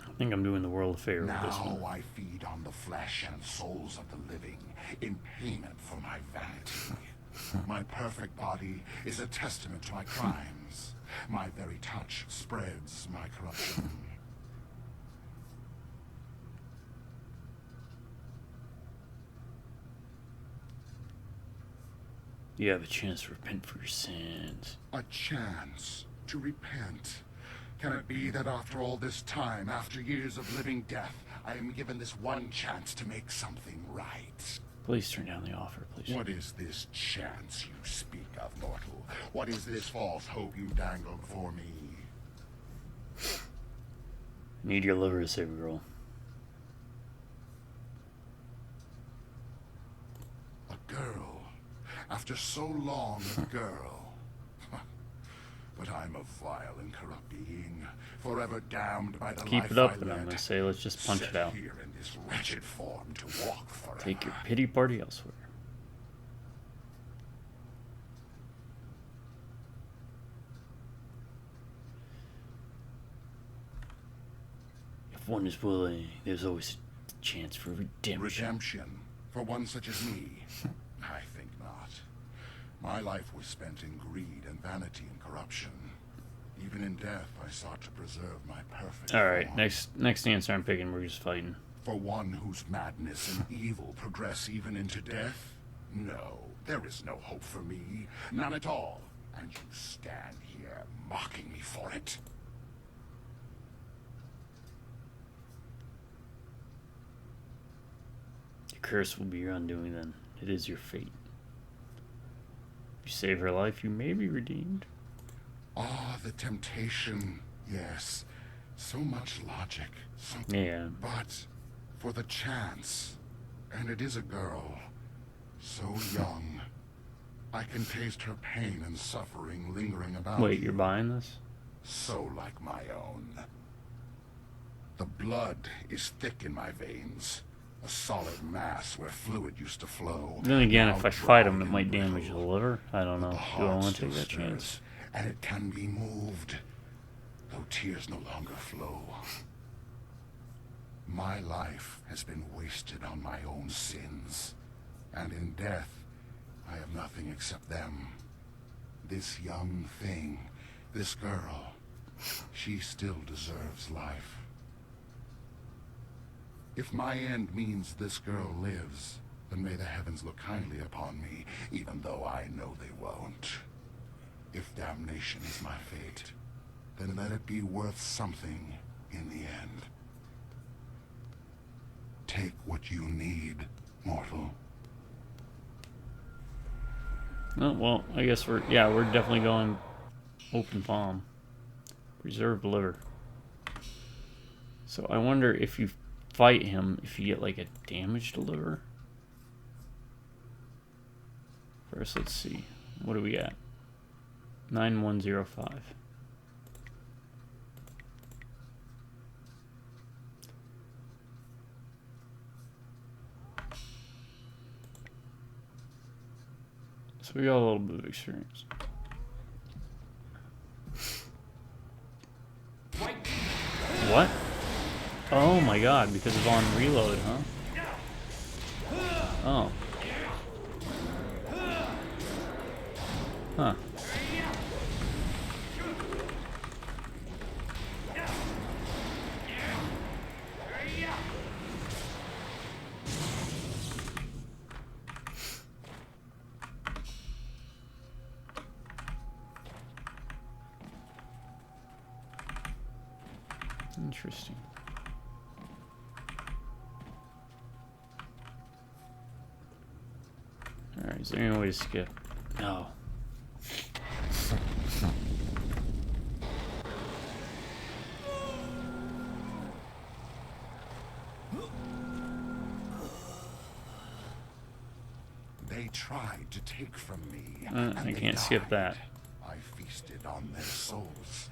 I think I'm doing the world a favor with this one. Now I feed on the flesh and souls of the living in payment for my vanity. My perfect body is a testament to my crimes. My very touch spreads my corruption. You have a chance to repent for your sins. A chance to repent. Can it be that after all this time, after years of living death, I am given this one chance to make something right? Please turn down the offer, please. What is this chance you speak of, mortal? What is this false hope you dangled for me? Need your liver to save a girl. A girl. After so long, a girl. But I'm a vile and corrupt being, forever damned by the Keep life it up, I and I'm led. gonna say, let's just punch Set it out. here in this wretched form to walk forever. Take your pity party elsewhere. If one is willing, there's always a chance for redemption. Redemption? For one such as me? I think not. My life was spent in greed and vanity and corruption. Even in death, I sought to preserve my perfect Alright, form. next answer I'm picking, we're just fighting. For one whose madness and evil progress even into death? No, there is no hope for me. None at all. And you stand here mocking me for it. Your curse will be your undoing then. It is your fate. If you save her life, you may be redeemed. Ah, the temptation. Yes. So much logic. So... Yeah. But for the chance. And it is a girl. So young. I can taste her pain and suffering lingering about. Wait, you're buying this? So like my own. The blood is thick in my veins. A solid mass where fluid used to flow. Then again, now if I fight him, dry it and might damage brittle. the liver. I don't know. The Do I heart want to still take that stirs, chance? and it can be moved, though tears no longer flow. My life has been wasted on my own sins, and in death, I have nothing except them. This young thing, this girl, she still deserves life. If my end means this girl lives, then may the heavens look kindly upon me, even though I know they won't. If damnation is my fate, then let it be worth something in the end. Take what you need, mortal. Oh, well, I guess we're definitely going open palm. Preserved liver. So I wonder if you fight him, if you get like a damaged liver. First, let's see. What do we got? 9105. So we got a little bit of experience. What? Oh my god, because of on reload, huh? Oh. Huh. Interesting. Alright, is there any way to skip? No. They tried to take from me. I can't skip that. I feasted on their souls.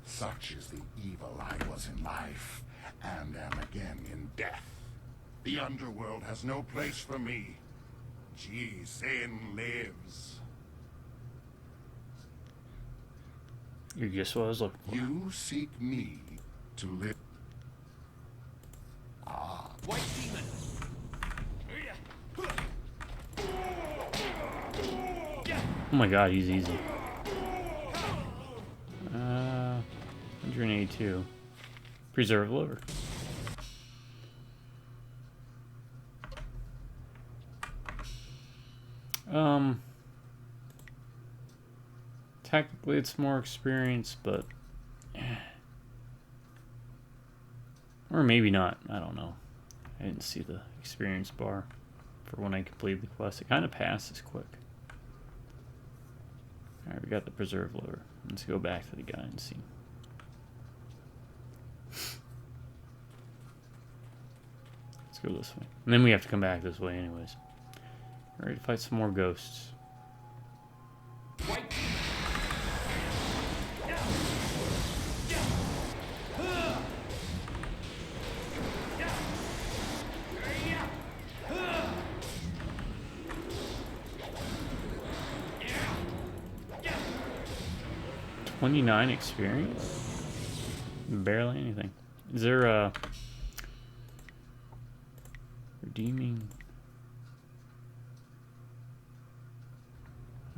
Such is the evil I was in life, and am again in death. The underworld has no place for me. Sin lives. You guess what I was looking for. You seek me to live. Ah. White demon. Oh my god, he's easy. 182. Preserve liver. Technically it's more experience, but or maybe not. I don't know. I didn't see the experience bar for when I completed the quest. It kind of passes quick. Alright, we got the preserve liver. Let's go back to the guy and see. Let's go this way. And then we have to come back this way anyways. Ready to fight some more ghosts. White. 29 experience? Barely anything. Is there a redeeming?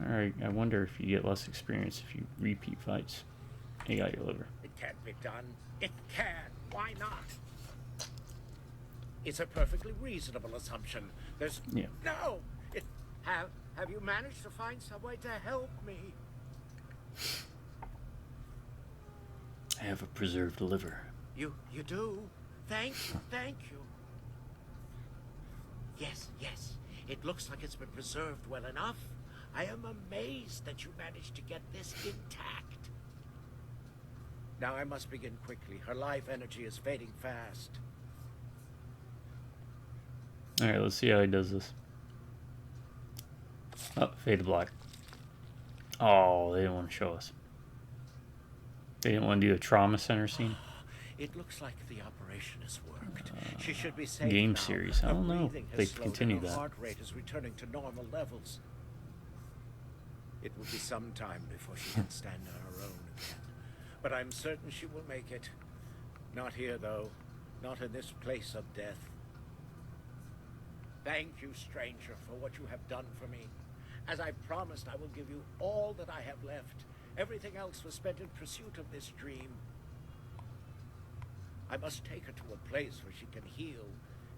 Alright, I wonder if you get less experience if you repeat fights. You got your liver. It can't be done. It can. Why not? It's a perfectly reasonable assumption. There's no. It have you managed to find some way to help me? I have a preserved liver. You do? Thank you. Yes. It looks like it's been preserved well enough. I am amazed that you managed to get this intact. Now I must begin quickly. Her life energy is fading fast. Alright, let's see how he does this. Oh, fade to black. Oh, they didn't want to show us. They didn't want to do a trauma center scene. It looks like the operation has worked. She should be safe Game now. series. I Her don't know breathing if has they slowed continue and her that. heart rate is returning to normal levels. It will be some time before she can stand on her own again. But I'm certain she will make it. Not here, though. Not in this place of death. Thank you, stranger, for what you have done for me. As I promised, I will give you all that I have left. Everything else was spent in pursuit of this dream. I must take her to a place where she can heal.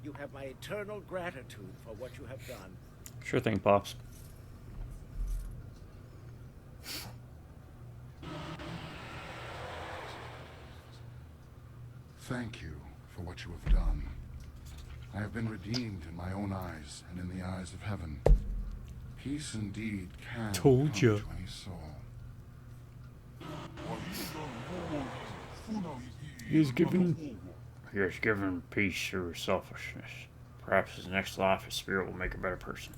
You have my eternal gratitude for what you have done. Sure thing, Pops. Thank you for what you have done. I have been redeemed in my own eyes and in the eyes of heaven. Peace indeed can Told come ya. to any soul. He's given peace through selfishness. Perhaps his next life, his spirit will make a better person.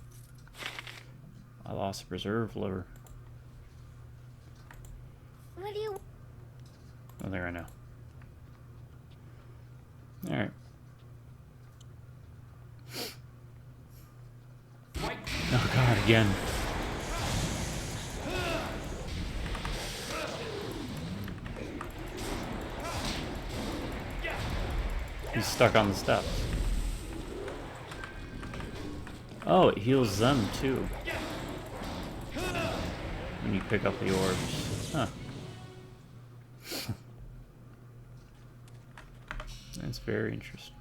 I lost a preserved liver. What do you... Oh, there I know. Alright. Oh god, again. He's stuck on the steps. Oh, it heals them too. When you pick up the orbs. Huh. That's very interesting.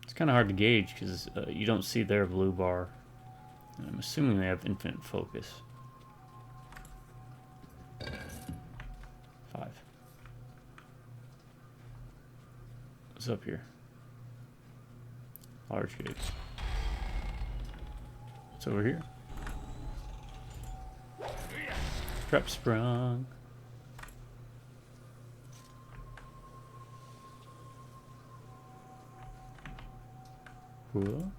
It's kind of hard to gauge because you don't see their blue bar. And I'm assuming they have infinite focus. What's up here? Large gates. What's over here? Trap sprung. Cool.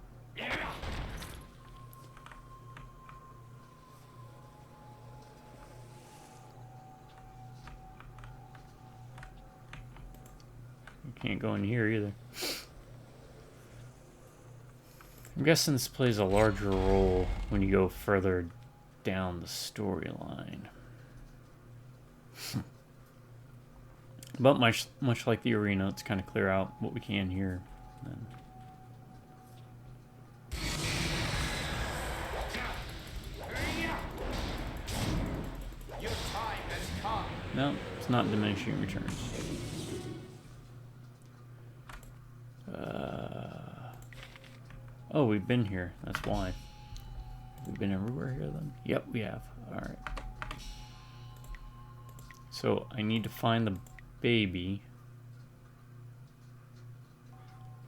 You can't go in here either. I'm guessing this plays a larger role when you go further down the storyline. But much like the arena, let's kind of clear out what we can here. Then. Your time has come. No, it's not diminishing returns. Oh, we've been here. That's why. We've been everywhere here then? Yep, we have. Alright. So, I need to find the baby.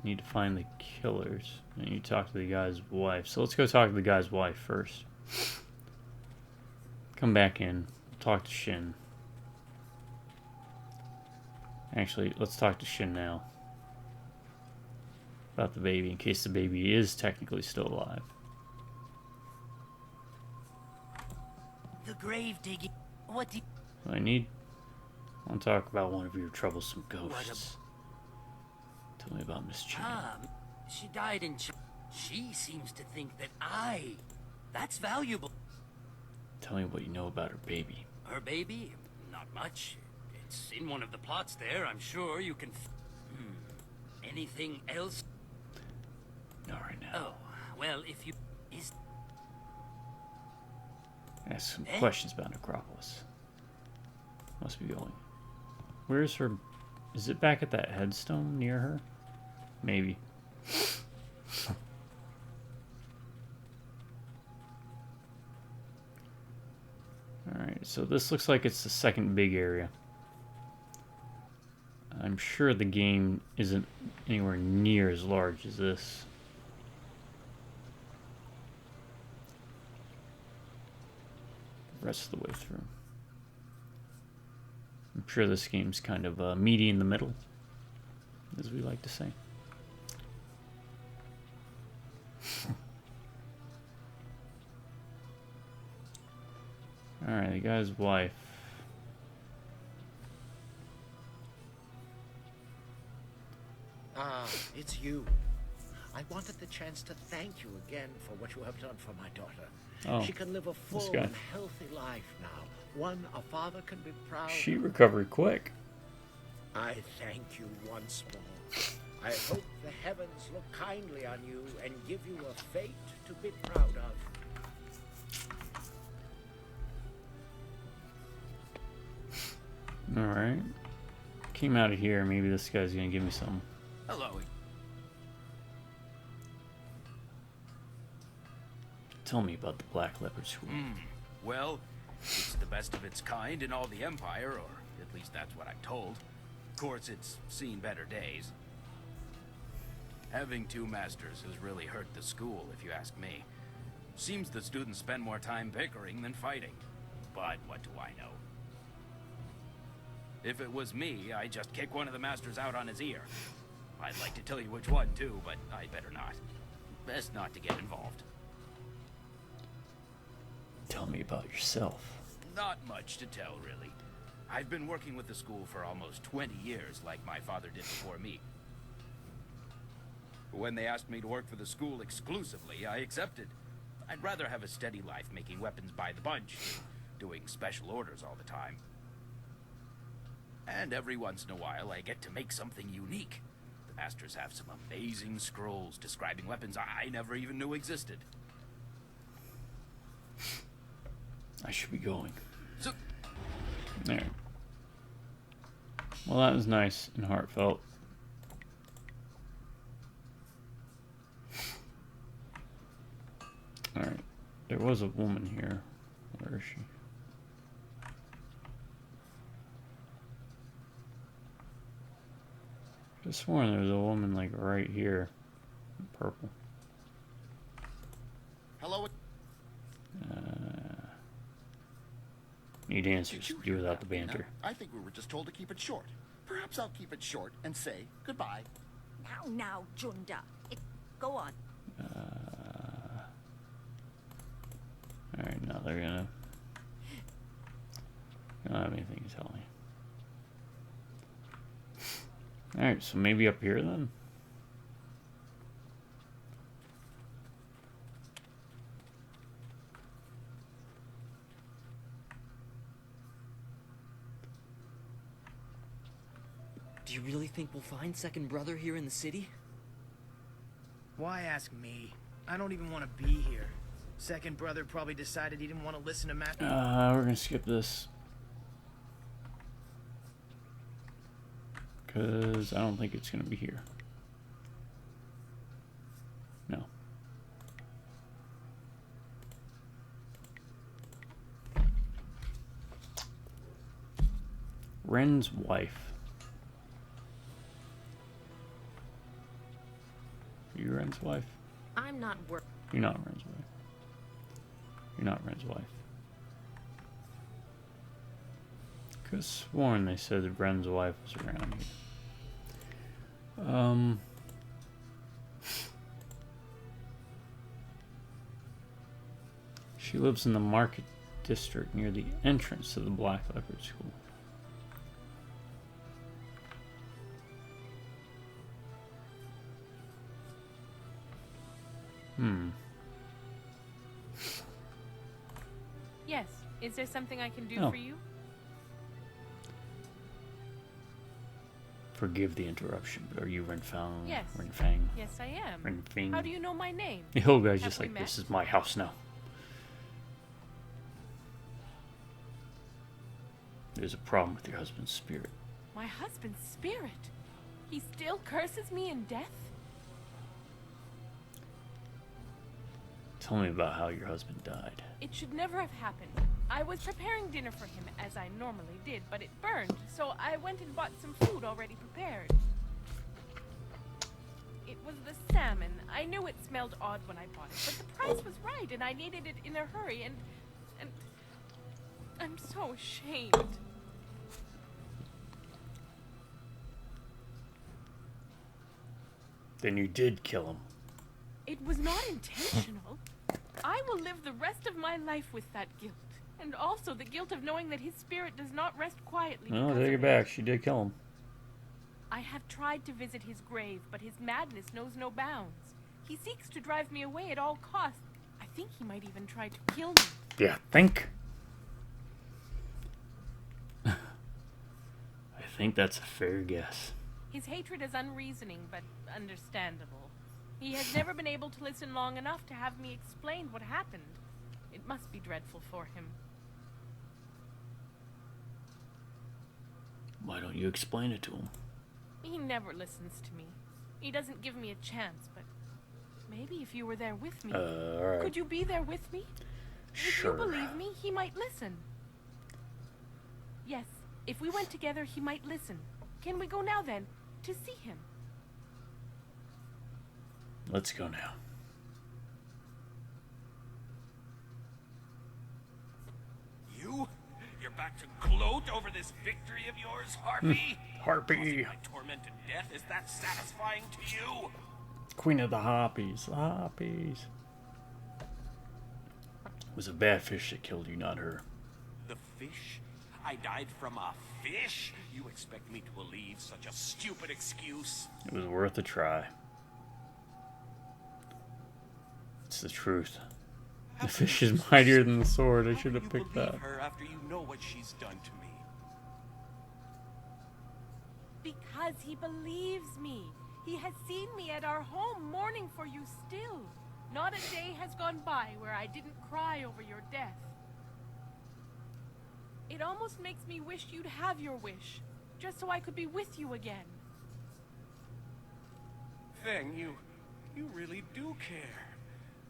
I need to find the killers. I need to talk to the guy's wife. So, let's go talk to the guy's wife first. Come back in. Talk to Shin. Actually, let's talk to Shin now. About the baby, in case the baby is technically still alive. The grave digging. What do you... I want to talk about one of your troublesome ghosts. Tell me about Miss Jade. She died in... She seems to think that that's valuable. Tell me what you know about her baby. Her baby? Not much. It's in one of the plots there. I'm sure you can... Anything else? Not right now. Oh, well, if you... Ask some questions about Necropolis. Must be going. Where's her... Is it back at that headstone near her? Maybe. Alright, so this looks like it's the second big area. I'm sure the game isn't anywhere near as large as this. The rest of the way through. I'm sure this game's kind of meaty in the middle, as we like to say. Alright, the guy's wife. Ah, it's you. I wanted the chance to thank you again for what you have done for my daughter. Oh, she can live a full and healthy life now. One a father can be proud of. She recovered quick. I thank you once more. I hope the heavens look kindly on you and give you a fate to be proud of. Alright. Came out of here. Maybe this guy's gonna give me some. Hello. Tell me about the Black Leopard School. Well, it's the best of its kind in all the Empire, or at least that's what I'm told. Of course, it's seen better days. Having two masters has really hurt the school, if you ask me. Seems the students spend more time bickering than fighting. But what do I know? If it was me, I'd just kick one of the masters out on his ear. I'd like to tell you which one, too, but I'd better not. Best not to get involved. Tell me about yourself. Not much to tell, really. I've been working with the school for almost 20 years, like my father did before me. When they asked me to work for the school exclusively, I accepted. I'd rather have a steady life making weapons by the bunch than doing special orders all the time. And every once in a while, I get to make something unique. The masters have some amazing scrolls describing weapons I never even knew existed. I should be going. So there. Well, that was nice and heartfelt. Alright. There was a woman here. Where is she? Could have sworn there was a woman like right here. In purple. Hello. Need answers. Do without the banter. I think we were just told to keep it short. Perhaps I'll keep it short and say goodbye. Now, Junda. Go on. Alright, now they're gonna... I don't have anything to tell me. Alright, so maybe up here then? Do you really think we'll find Second Brother here in the city? Why ask me? I don't even want to be here. Second Brother probably decided he didn't want to listen to Matt. We're gonna skip this. Because I don't think it's gonna be here. No. Ren's wife. Are you Ren's wife? I'm not You're not Ren's wife. You're not Ren's wife. Could have sworn they said that Ren's wife was around here. She lives in the market district near the entrance to the Black Leopard School. Yes. Is there something I can do No. for you? Forgive the interruption, but are you Renfang? Yes. Renfang? Yes, I am. Renfing? How do you know my name? The hill guy's Have just we like, met? this is my house now. There's a problem with your husband's spirit. My husband's spirit? He still curses me in death? Tell me about how your husband died. It should never have happened. I was preparing dinner for him, as I normally did, but it burned, so I went and bought some food already prepared. It was the salmon. I knew it smelled odd when I bought it, but the price was right, and I needed it in a hurry, and I'm so ashamed. Then you did kill him. It was not intentional. I will live the rest of my life with that guilt. And also the guilt of knowing that his spirit does not rest quietly. No, because take of it back. She did kill him. I have tried to visit his grave, but his madness knows no bounds. He seeks to drive me away at all costs. I think he might even try to kill me. Yeah, think. I think that's a fair guess. His hatred is unreasoning, but understandable. He has never been able to listen long enough to have me explain what happened. It must be dreadful for him. Why don't you explain it to him? He never listens to me. He doesn't give me a chance, but maybe if you were there with me. Alright. Could you be there with me? Sure. If you believe me, he might listen. Yes, if we went together, he might listen. Can we go now then, to see him? Let's go now. You're back to gloat over this victory of yours, Harpy? Harpy. My tormented death, is that satisfying to you? Queen of the Harpies. The Harpies. It was a bad fish that killed you, not her. The fish? I died from a fish? You expect me to believe such a stupid excuse? It was worth a try. It's the truth. The fish is mightier than the sword. I should have picked that. Her after you know what she's done to me. Because he believes me. He has seen me at our home mourning for you still. Not a day has gone by where I didn't cry over your death. It almost makes me wish you'd have your wish, just so I could be with you again. Feng, you really do care.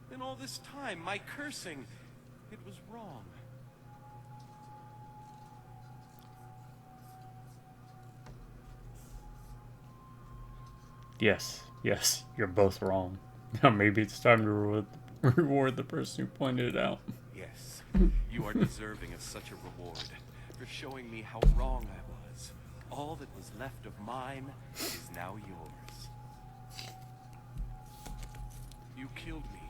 In all this time, my cursing, it was wrong. Yes, you're both wrong. Now maybe it's time to reward the person who pointed it out. Yes, you are deserving of such a reward for showing me how wrong I was. All that was left of mine is now yours. You killed me,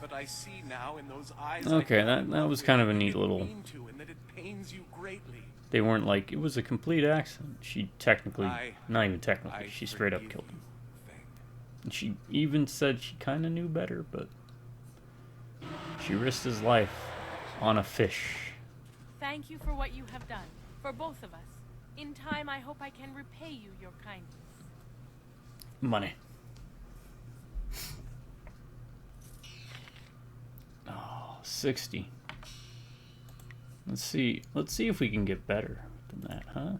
but I see now in those eyes. Okay, that was kind of a neat little. And that it pains you greatly. They weren't like, it was a complete accident. She technically, not even technically, she straight up killed him. And she even said she kind of knew better, but she risked his life on a fish. Thank you for what you have done, for both of us. In time, I hope I can repay you your kindness. Money. Oh, 60. Let's see if we can get better than that, huh?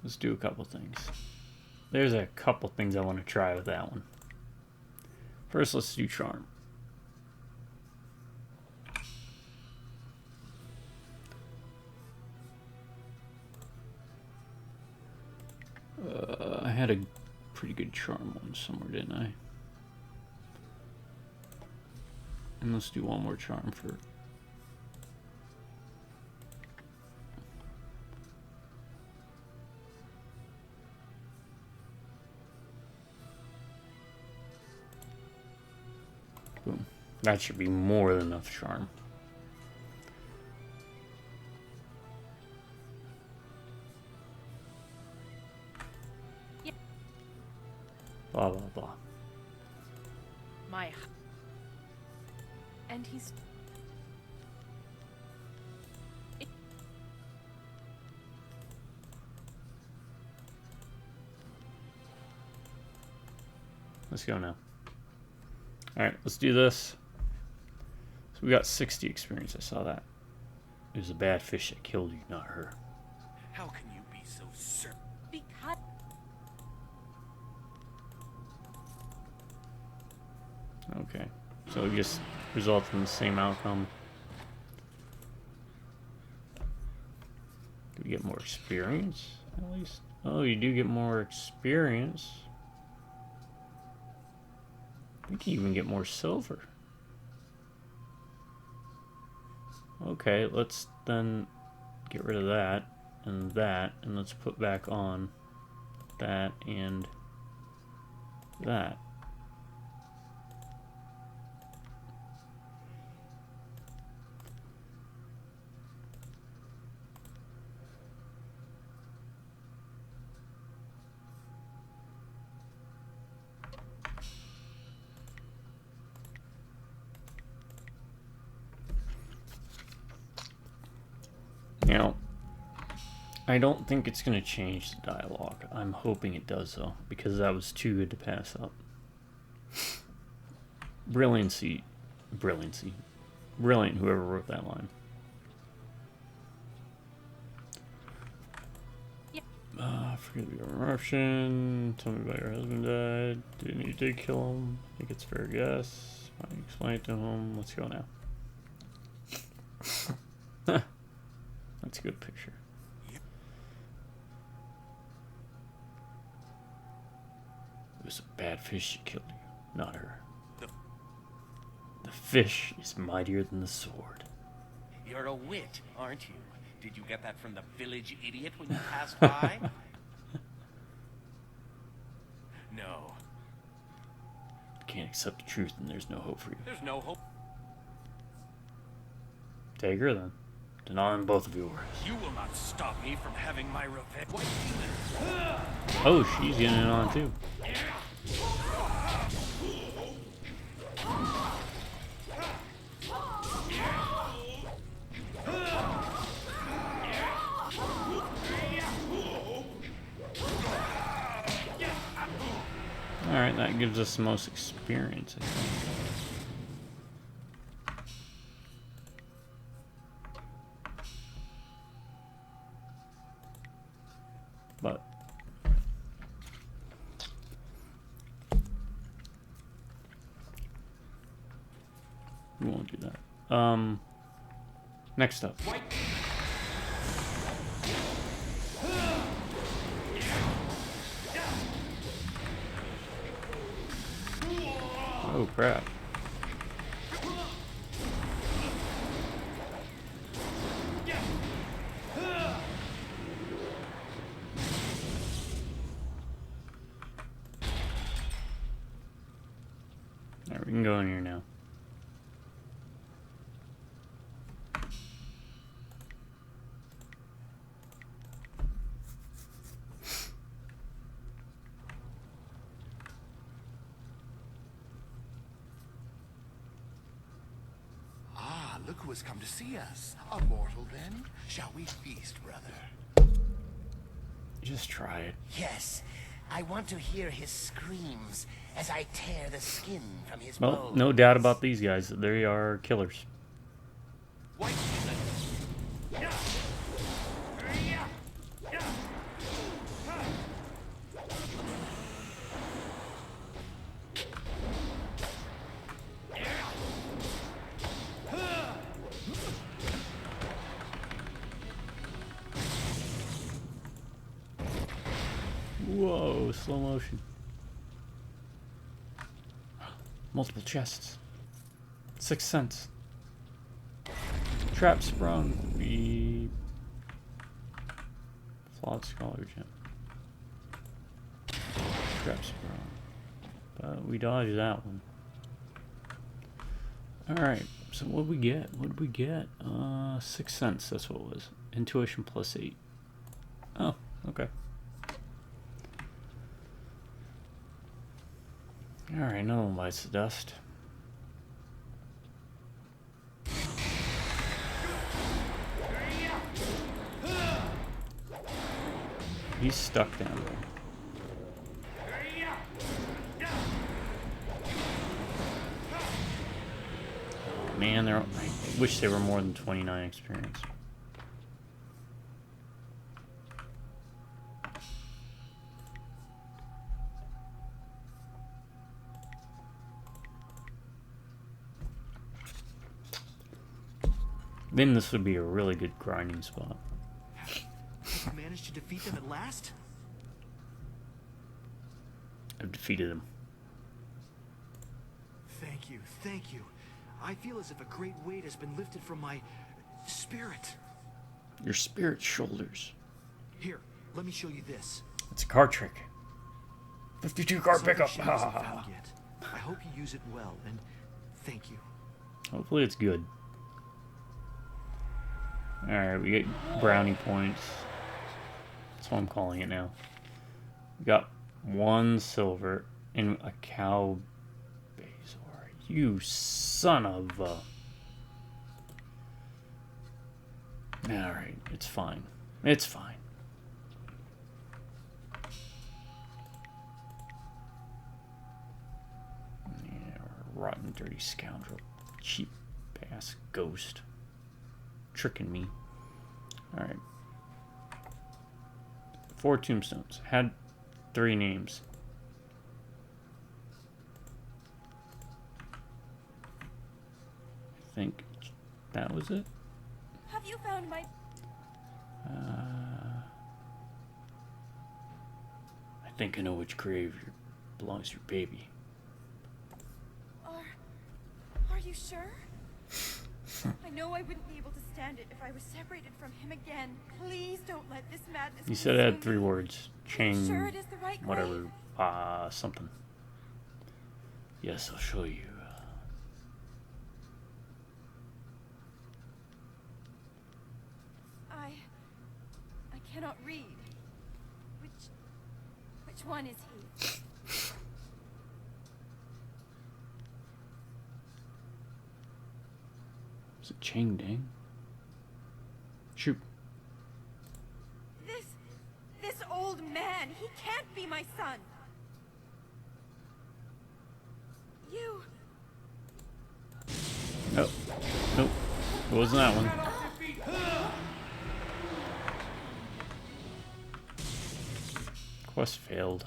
Let's do a couple things. There's a couple things I want to try with that one. First, let's do charm. I had a pretty good charm one somewhere, didn't I? And let's do one more charm for... Boom. That should be more than enough charm. Yeah. Blah, blah, blah. My... And he's... Let's go now. Alright, let's do this. So we got 60 experience, I saw that. It was a bad fish that killed you, not her. How can you be so certain? Because... Okay, so it just results in the same outcome. Do we get more experience, at least? Oh, you do get more experience. We can even get more silver. Okay, let's then get rid of that, and let's put back on that and that. Now, I don't think it's going to change the dialogue. I'm hoping it does, though, because that was too good to pass up. Brilliant, whoever wrote that line. Forget the eruption. Tell me about your husband died. You did kill him. I think it's fair guess. Why don't you explain it to him? Let's go now. That's a good picture. It was a bad fish that killed you, not her. The fish is mightier than the sword. You're a wit, aren't you? Did you get that from the village idiot when you passed by? No. Can't accept the truth, and there's no hope for you. There's no hope. Take her then. Denying both of yours. You will not stop me from having my revenge. Oh, she's getting it on too. Alright, that gives us the most experience, I think. But we won't do that. Next up. Oh crap. Alright, we can go in here now. Ah, look who has come to see us. A mortal, then? Shall we feast, brother? Just try it. Yes, I want to hear his screams as I tear the skin from his Well, bones. no doubt about these guys. They are killers. Whoa, slow motion. Multiple chests. 6 cents. Trap sprung. Beep. Flawed scholar gem. Trap sprung. But we dodged that one. Alright, so what did we get? What did we get? 6 cents, that's what it was. Intuition plus 8. Oh, okay. Alright, no one bites the dust. He's stuck down there. Oh, man, I wish they were more than 29 experience. Then this would be a really good grinding spot. Have you managed to defeat them at last? I've defeated them. Thank you, thank you. I feel as if a great weight has been lifted from my spirit. Your spirit shoulders. Here, let me show you this. It's a card trick. 52 card Something pickup. she hasn't found yet. I hope you use it well, and thank you. Hopefully it's good. Alright, we get brownie points. That's what I'm calling it now. We got 1 silver and a cow Bazor. You son of a... Alright, it's fine. It's fine. Yeah, rotten, dirty scoundrel. Cheap ass ghost. Tricking me. Alright. 4 tombstones. Had 3 names. I think that was it. Have you found my... I think I know which grave belongs to your baby. Are you sure? I know I wouldn't be able to stand it if I was separated from him again. Please don't let this madness... You said it had 3 consume me. words. Chain... Sure it is the right whatever. grave? Something. Yes, I'll show you. I cannot read. Which one is he? Is it Chang Dang? Shoot. This old man, he can't be my son. You... Nope. Nope. It wasn't that one. Quest failed.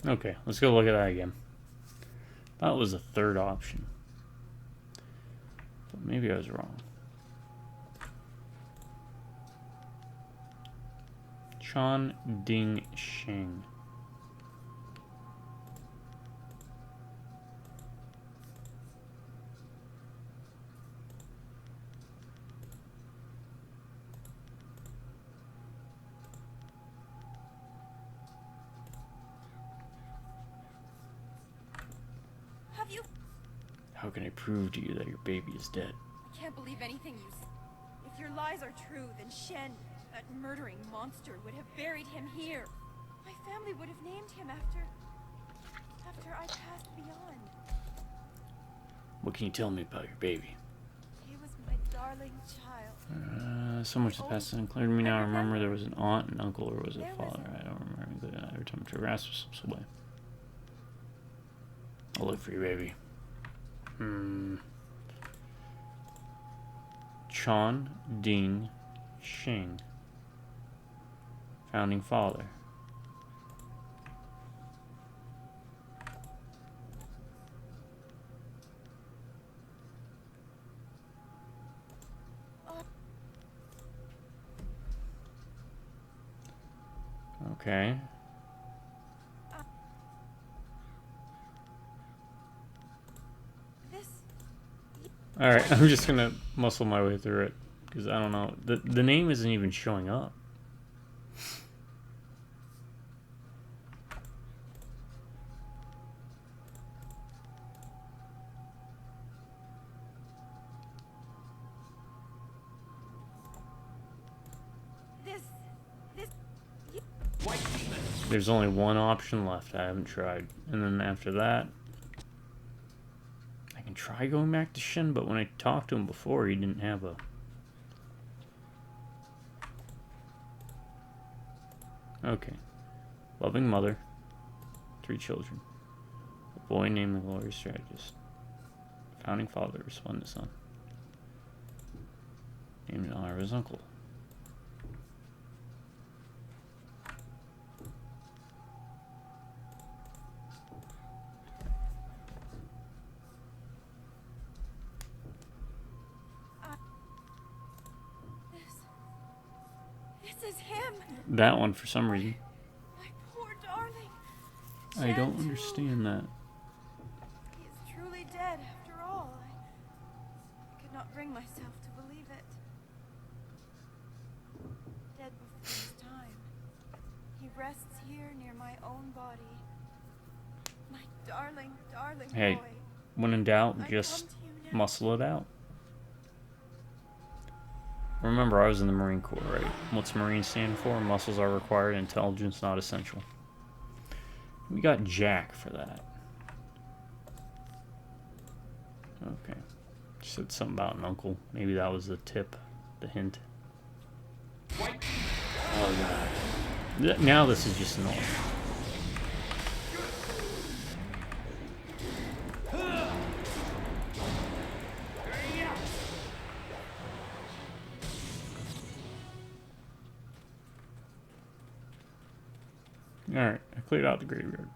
Okay, let's go look at that again. That was the 3rd option. But maybe I was wrong. Chan Ding Sheng. How can I prove to you that your baby is dead? I can't believe anything you say. If your lies are true, then Shen, that murdering monster, would have buried him here. My family would have named him after I passed beyond. What can you tell me about your baby? He was my darling child. So much has passed and clear to me now. I remember there was an aunt, an uncle, or was it a father? I don't remember. Every time I grasp slips away. I'll look for your baby. Chon Ding Shing. Founding father. Okay. Alright, I'm just gonna muscle my way through it, because I don't know. The name isn't even showing up. There's only one option left I haven't tried. And then after that, I can try going back to Shin, but when I talked to him before, he didn't have a... Okay. Loving mother. 3 children. A boy named the Glorious Strategist. Founding father, resplendent son. Named in honor of his uncle. This is him. That one, for some reason. My poor darling. I don't understand that. He is truly dead after all. I could not bring myself to believe it. Dead before his time. He rests here near my own body. My darling, darling Hey, boy. when in doubt, just muscle it out. Remember, I was in the Marine Corps, right? What's Marine stand for? Muscles are required, intelligence not essential. We got Jack for that. Okay. Said something about an uncle. Maybe that was the tip, the hint. Oh god. Now this is just annoying. Alright, I cleared out the graveyard.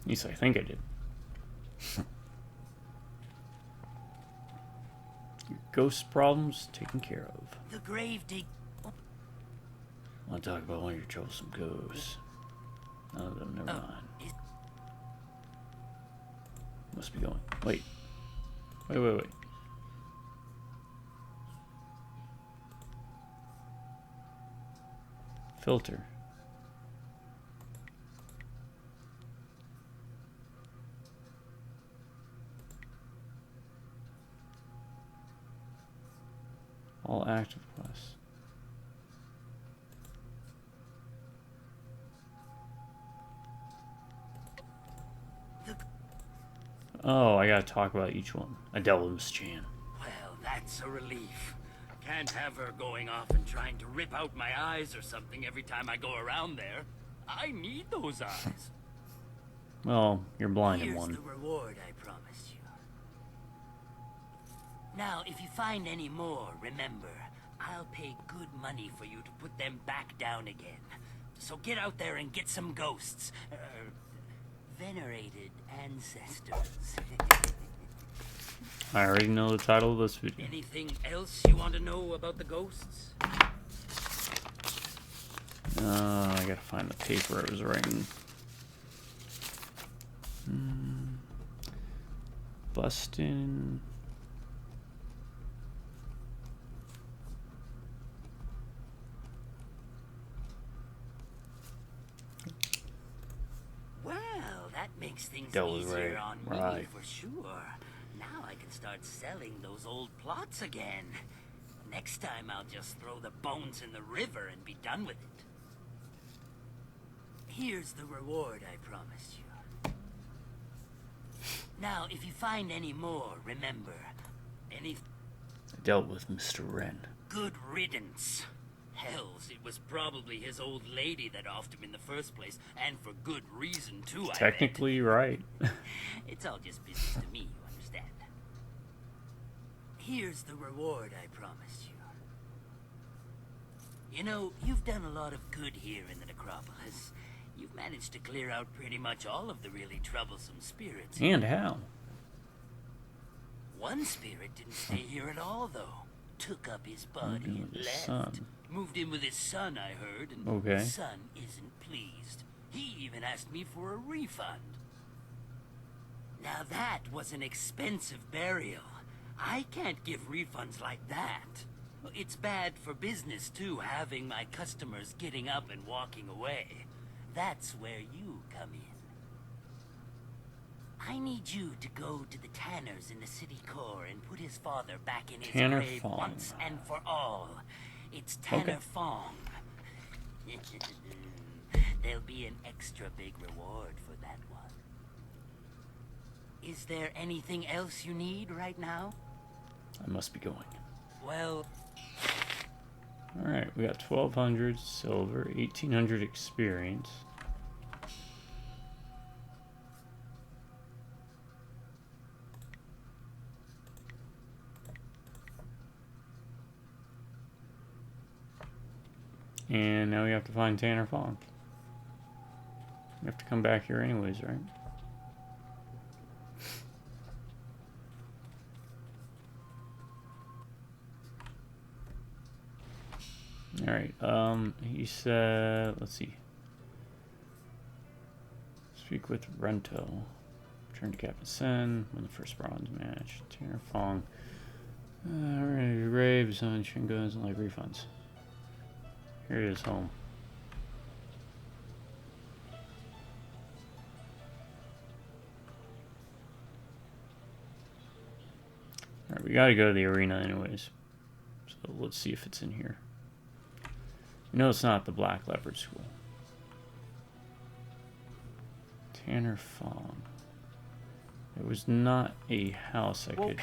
At least I think I did. Your ghost problems taken care of. The grave dig. I want to talk about one of your troublesome ghosts. None of them, never mind. Must be going. Wait. Wait. Filter. All active quests. Oh, I gotta talk about each one. I dealt with Miss Chan. Well, that's a relief. Can't have her going off and trying to rip out my eyes or something every time I go around there. I need those eyes. Well, you're blind in Here's one. the reward I promised you. Now, if you find any more, remember, I'll pay good money for you to put them back down again. So get out there and get some ghosts. Venerated ancestors. I already know the title of this video. Anything else you want to know about the ghosts? I gotta find the paper I was writing. busting. Well, that makes things That was easier right. on me Right. for sure. Now I can start selling those old plots again. Next time I'll just throw the bones in the river and be done with it. Here's the reward I promised you. Now, if you find any more, remember, any I dealt with Mr. Wren. good riddance. Hells, it was probably his old lady that offed him in the first place, and for good reason too, I bet. Technically right. It's all just business to me, you understand? Here's the reward I promised you. You know, you've done a lot of good here in the necropolis. You've managed to clear out pretty much all of the really troublesome spirits. And how? One spirit didn't stay here at all, though. Took up his body Moved in and with his left. son. Moved in with his son, I heard, and Okay. his son isn't pleased. He even asked me for a refund. Now that was an expensive burial. I can't give refunds like that. It's bad for business, too, having my customers getting up and walking away. That's where you come in. I need you to go to the Tanners in the city core and put his father back in his Tanner grave Fong. once and for all. It's Tanner Okay. Fong. There'll be an extra big reward for that one. Is there anything else you need right now? I must be going. Well, Alright, we got 1,200 silver, 1,800 experience. And now we have to find Tanner Fong. We have to come back here anyways, right? Alright, he said, let's see. Speak with Rento. Return to Captain Sen. Win the first bronze match. Tanner Fong. Ready to graves on Shinguns and like refunds. Here it is, home. Alright, we gotta go to the arena anyways. So let's see if it's in here. No, it's not the Black Leopard School. Tanner Fong. It was not a house I could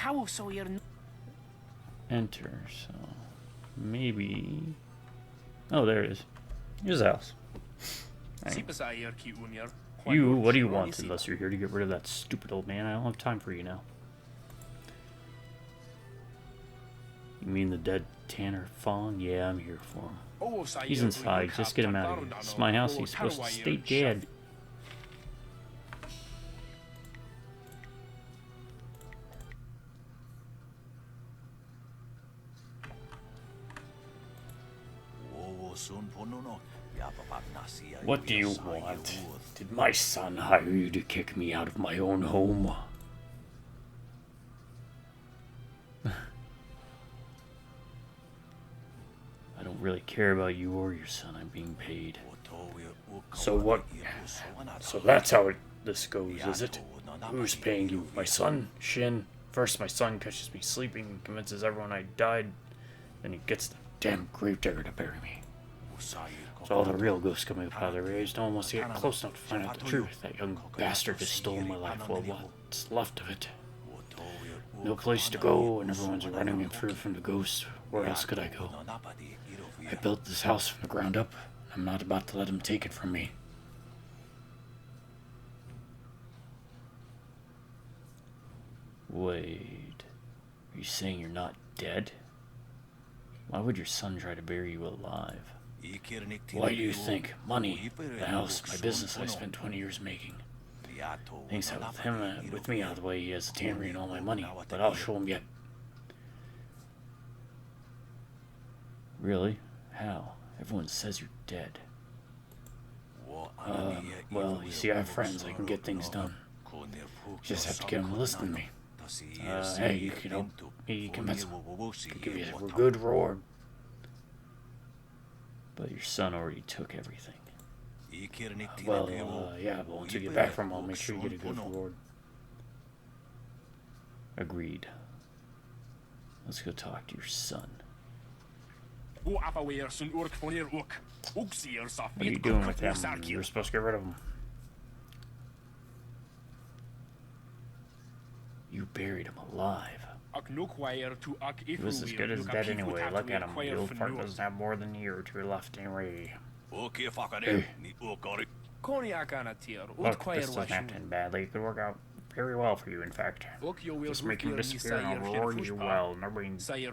enter, so maybe... Oh, there it is. Here's the house. Right. You, what do you want unless you're here to get rid of that stupid old man? I don't have time for you now. You mean the dead Tanner Fong? Yeah, I'm here for him. He's inside. Just get him out of here. This is my house. He's supposed to stay dead. What do you want? Did my son hire you to kick me out of my own home? I don't really care about you or your son. I'm being paid. So what? So that's how this goes, is it? Who's paying you? My son, Shin. First my son catches me sleeping and convinces everyone I died. Then he gets the damn gravedigger to bury me. So all the real ghosts coming up out of their graves. No one wants to get close enough to find out the truth. That young bastard has stolen my life. Well, what's left of it? No place to go, and everyone's running in fear from the ghosts. Where else could I go? I built this house from the ground up. I'm not about to let him take it from me. Wait. Are you saying you're not dead? Why would your son try to bury you alive? Why do you think? Money, the house, my business I spent 20 years making. Thinks that with him, with me out of the way, he has the tannery and all my money, but I'll show him yet. Really? How? Everyone says you're dead. Well, you see, I have friends. I can get things done. Just have to get them to listen to me. Hey, you can help. You can give you a good reward. But your son already took everything. Well, yeah, but once you get back from home, make sure you get a good reward. Agreed. Let's go talk to your son. What are you doing with him? You were supposed to get rid of him. You buried him alive. He was as good as dead anyway. Look at him. The old fart doesn't have more than a year or two left anyway. Hey. Look, this doesn't have to end badly. It could work out very well for you, in fact. Just make him disappear and I'll reward you well. Nobody needs their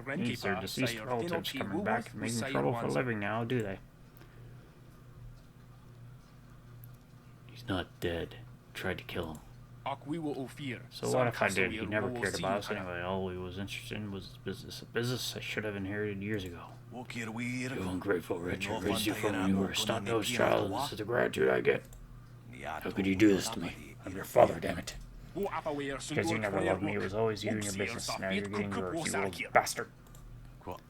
deceased relatives coming back and making trouble for a living now, do they? He's not dead. Tried to kill him. So what if I did? He never cared about us anyway. All he was interested in was business. A business I should have inherited years ago. You ungrateful wretch. I raised you from when you were a stunt-nosed child, and this is the gratitude I get. How could you do this to me? I'm your father, damn it. Because you never loved me. It was always you and your business. Now you're getting yours, you old bastard.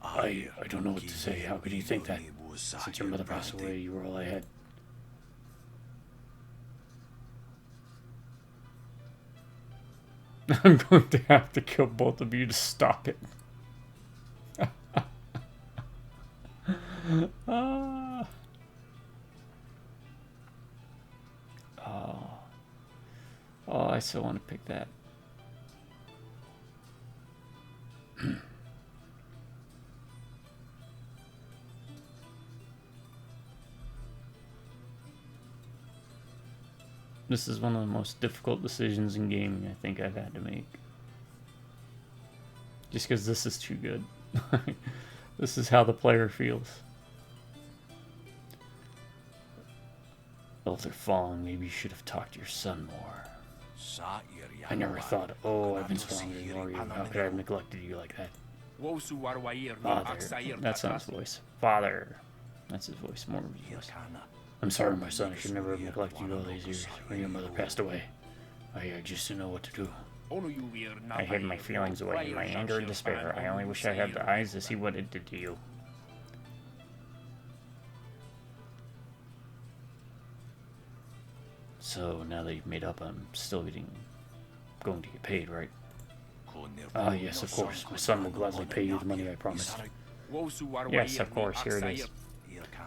I don't know what to say. How could you think that? Since your mother passed away, you were all I had. I'm going to have to kill both of you to stop it. Oh, I still want to pick that. This is one of the most difficult decisions in gaming I think I've had to make. Just because this is too good. This is how the player feels. Elder Fallen, maybe you should have talked to your son more. I never thought, oh, I've been so wrong to ignore you. How could I have neglected you like that? Father. That's not his voice. Father. That's his voice. More of his voice. I'm sorry, my son. I should never have neglected you all these years. When your mother passed away, I just didn't know what to do. I hid my feelings away in my anger and despair. I only wish I had the eyes to see what it did to you. So now that you've made up, I'm still going to get paid, right? Ah, yes, of course. My son will gladly pay you the money I promised. Yes, of course. Here it is.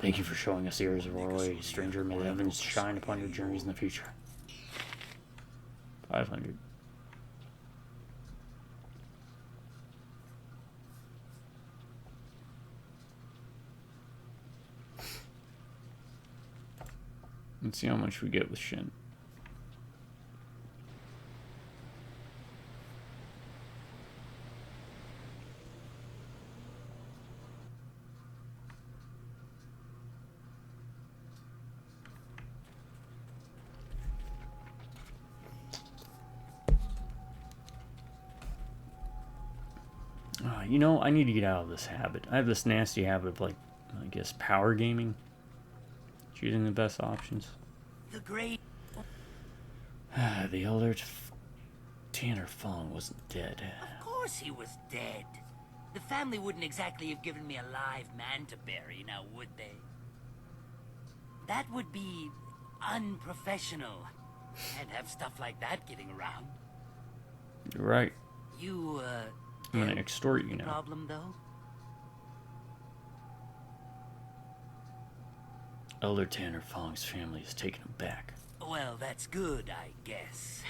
Thank you for showing us the errors of our ways, stranger. May the heavens shine upon your journeys in the future. 500. Let's see how much we get with Shin. You know, I need to get out of this habit. I have this nasty habit of, like, I guess, power gaming. Choosing the best options. The great... The elder Tanner Fong wasn't dead. Of course he was dead. The family wouldn't exactly have given me a live man to bury, now would they? That would be unprofessional. Can't have stuff like that getting around. You're right. You, I'm gonna extort you now. Problem, though? Elder Tanner Fong's family has taken him back. Well, that's good, I guess.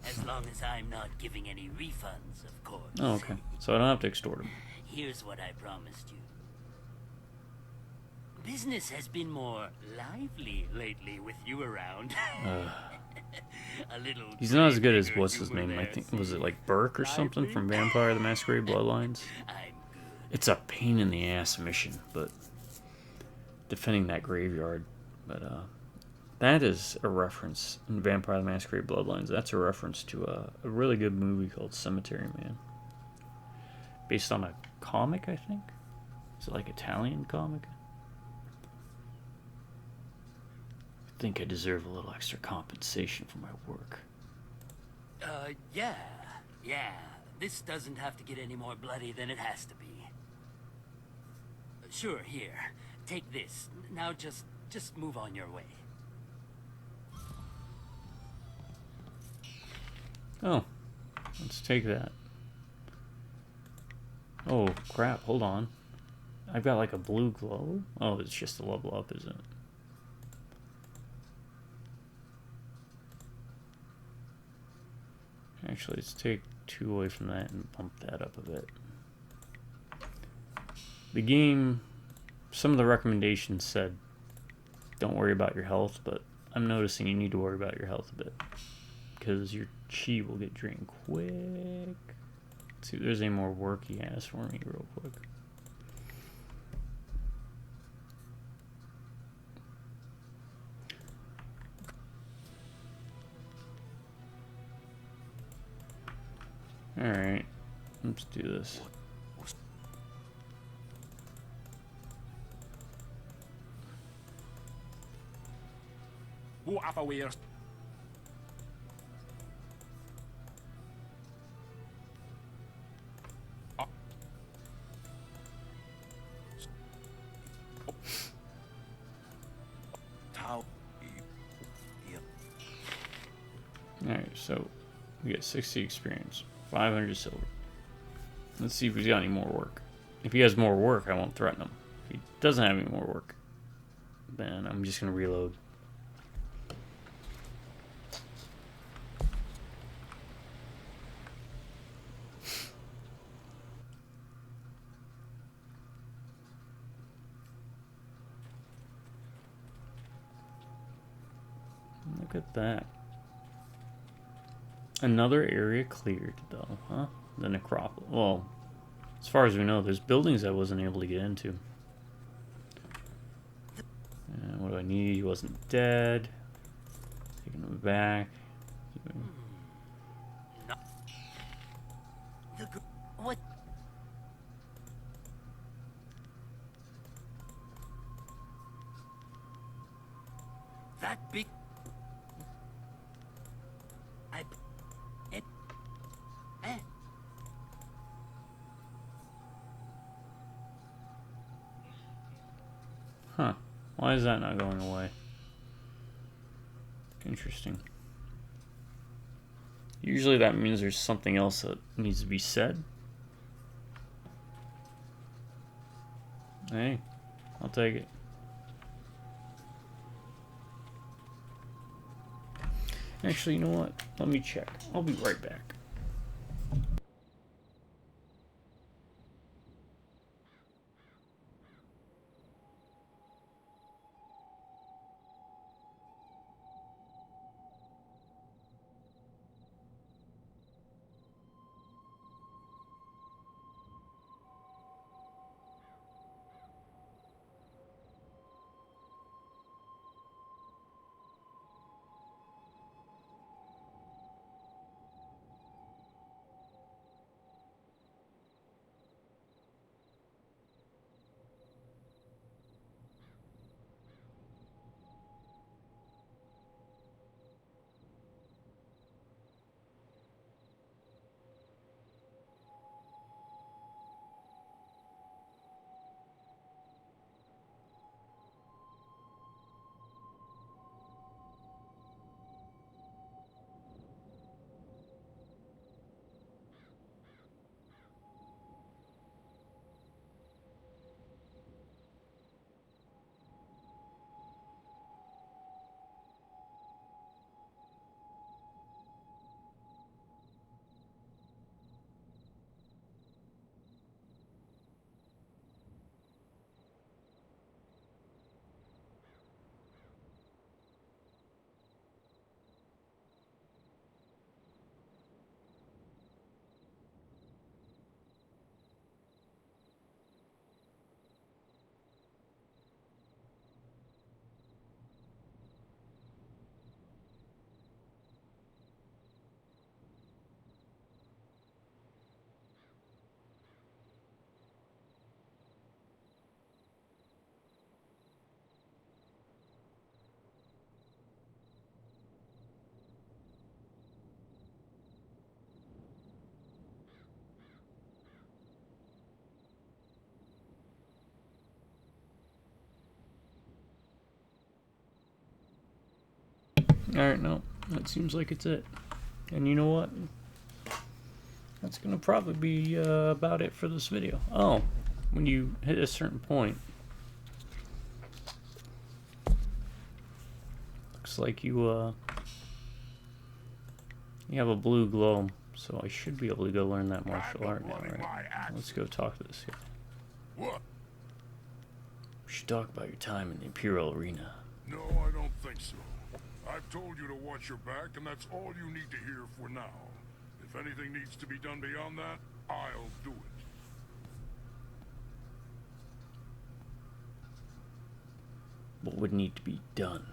As long as I'm not giving any refunds, of course. Oh, okay. So I don't have to extort him. Here's what I promised you. Business has been more lively lately with you around. A little. He's not as good as what's his name? I think was it like Burke or something from Vampire the Masquerade Bloodlines. It's a pain in the ass mission, but defending that graveyard. But that is a reference in Vampire the Masquerade Bloodlines. That's a reference to a really good movie called Cemetery Man, based on a comic, I think. Is it like Italian comic? I think I deserve a little extra compensation for my work. Yeah. Yeah, this doesn't have to get any more bloody than it has to be. Sure, here. Take this. Now just move on your way. Oh, let's take that. Oh, crap, hold on. I've got like a blue glow? Oh, it's just a level up, is it? Actually, let's take 2 away from that and bump that up a bit. The game, some of the recommendations said don't worry about your health, but I'm noticing you need to worry about your health a bit because your chi will get drained quick. Let's see if there's any more work he has for me real quick. Alright, let's do this. Alright, so we get 60 experience, 500 silver. Let's see if he's got any more work. If he has more work, I won't threaten him. If he doesn't have any more work, then I'm just going to reload. Look at that. Another area cleared, though, huh? The necropolis. Well, as far as we know, there's buildings I wasn't able to get into. And what do I need? He wasn't dead. Taking him back. What? That big... Huh. Why is that not going away? Interesting. Usually that means there's something else that needs to be said. Hey, I'll take it. Actually, you know what? Let me check. I'll be right back. Alright, no. That seems like it's it. And you know what? That's going to probably be about it for this video. Oh, when you hit a certain point, looks like you have a blue glow. So I should be able to go learn that martial art now, right? Let's go talk to this guy. What? We should talk about your time in the Imperial Arena. No, I don't think so. I've told you to watch your back, and that's all you need to hear for now. If anything needs to be done beyond that, I'll do it. What would need to be done?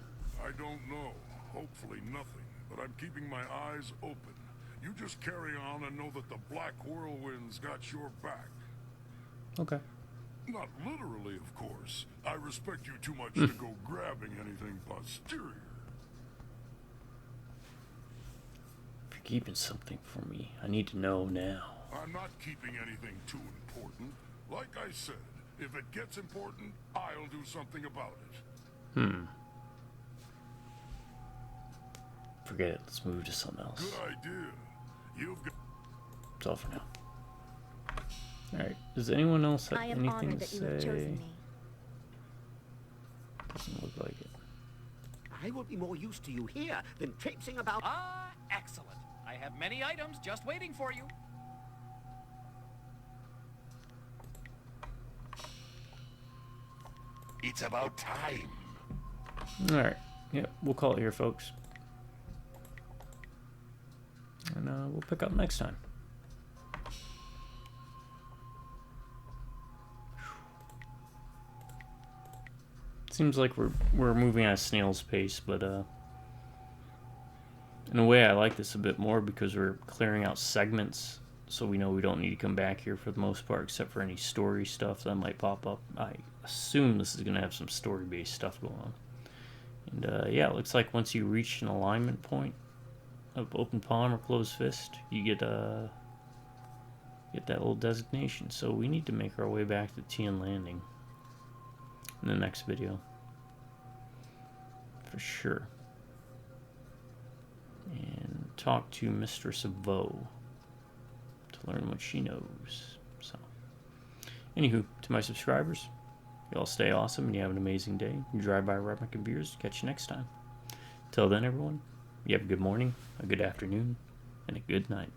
I don't know. Hopefully nothing, but I'm keeping my eyes open. You just carry on and know that the Black Whirlwind's got your back. Okay. Not literally, of course. I respect you too much to go grabbing anything posterior. If you're keeping something from me, I need to know now. I'm not keeping anything too important. Like I said, if it gets important, I'll do something about it. Forget it. Let's move to something else. Good idea. You've got... That's all for now. Alright, does anyone else have I am anything honored to that you have say? chosen me. Doesn't look like it. I will be more used to you here than traipsing about. Ah, excellent. I have many items just waiting for you. It's about time. Alright, yeah, we'll call it here, folks. And we'll pick up next time. Seems like we're moving at a snail's pace, but in a way I like this a bit more because we're clearing out segments, so we know we don't need to come back here for the most part, except for any story stuff that might pop up. I assume this is going to have some story-based stuff going on. And yeah, it looks like once you reach an alignment point of open palm or closed fist, you get that little designation. So we need to make our way back to Tian Landing in the next video, for sure, and talk to Mistress Vo to learn what she knows. So, anywho, to my subscribers, y'all stay awesome and you have an amazing day. You drive by Redneck and Beers. Catch you next time. Till then, everyone, you have a good morning, a good afternoon, and a good night.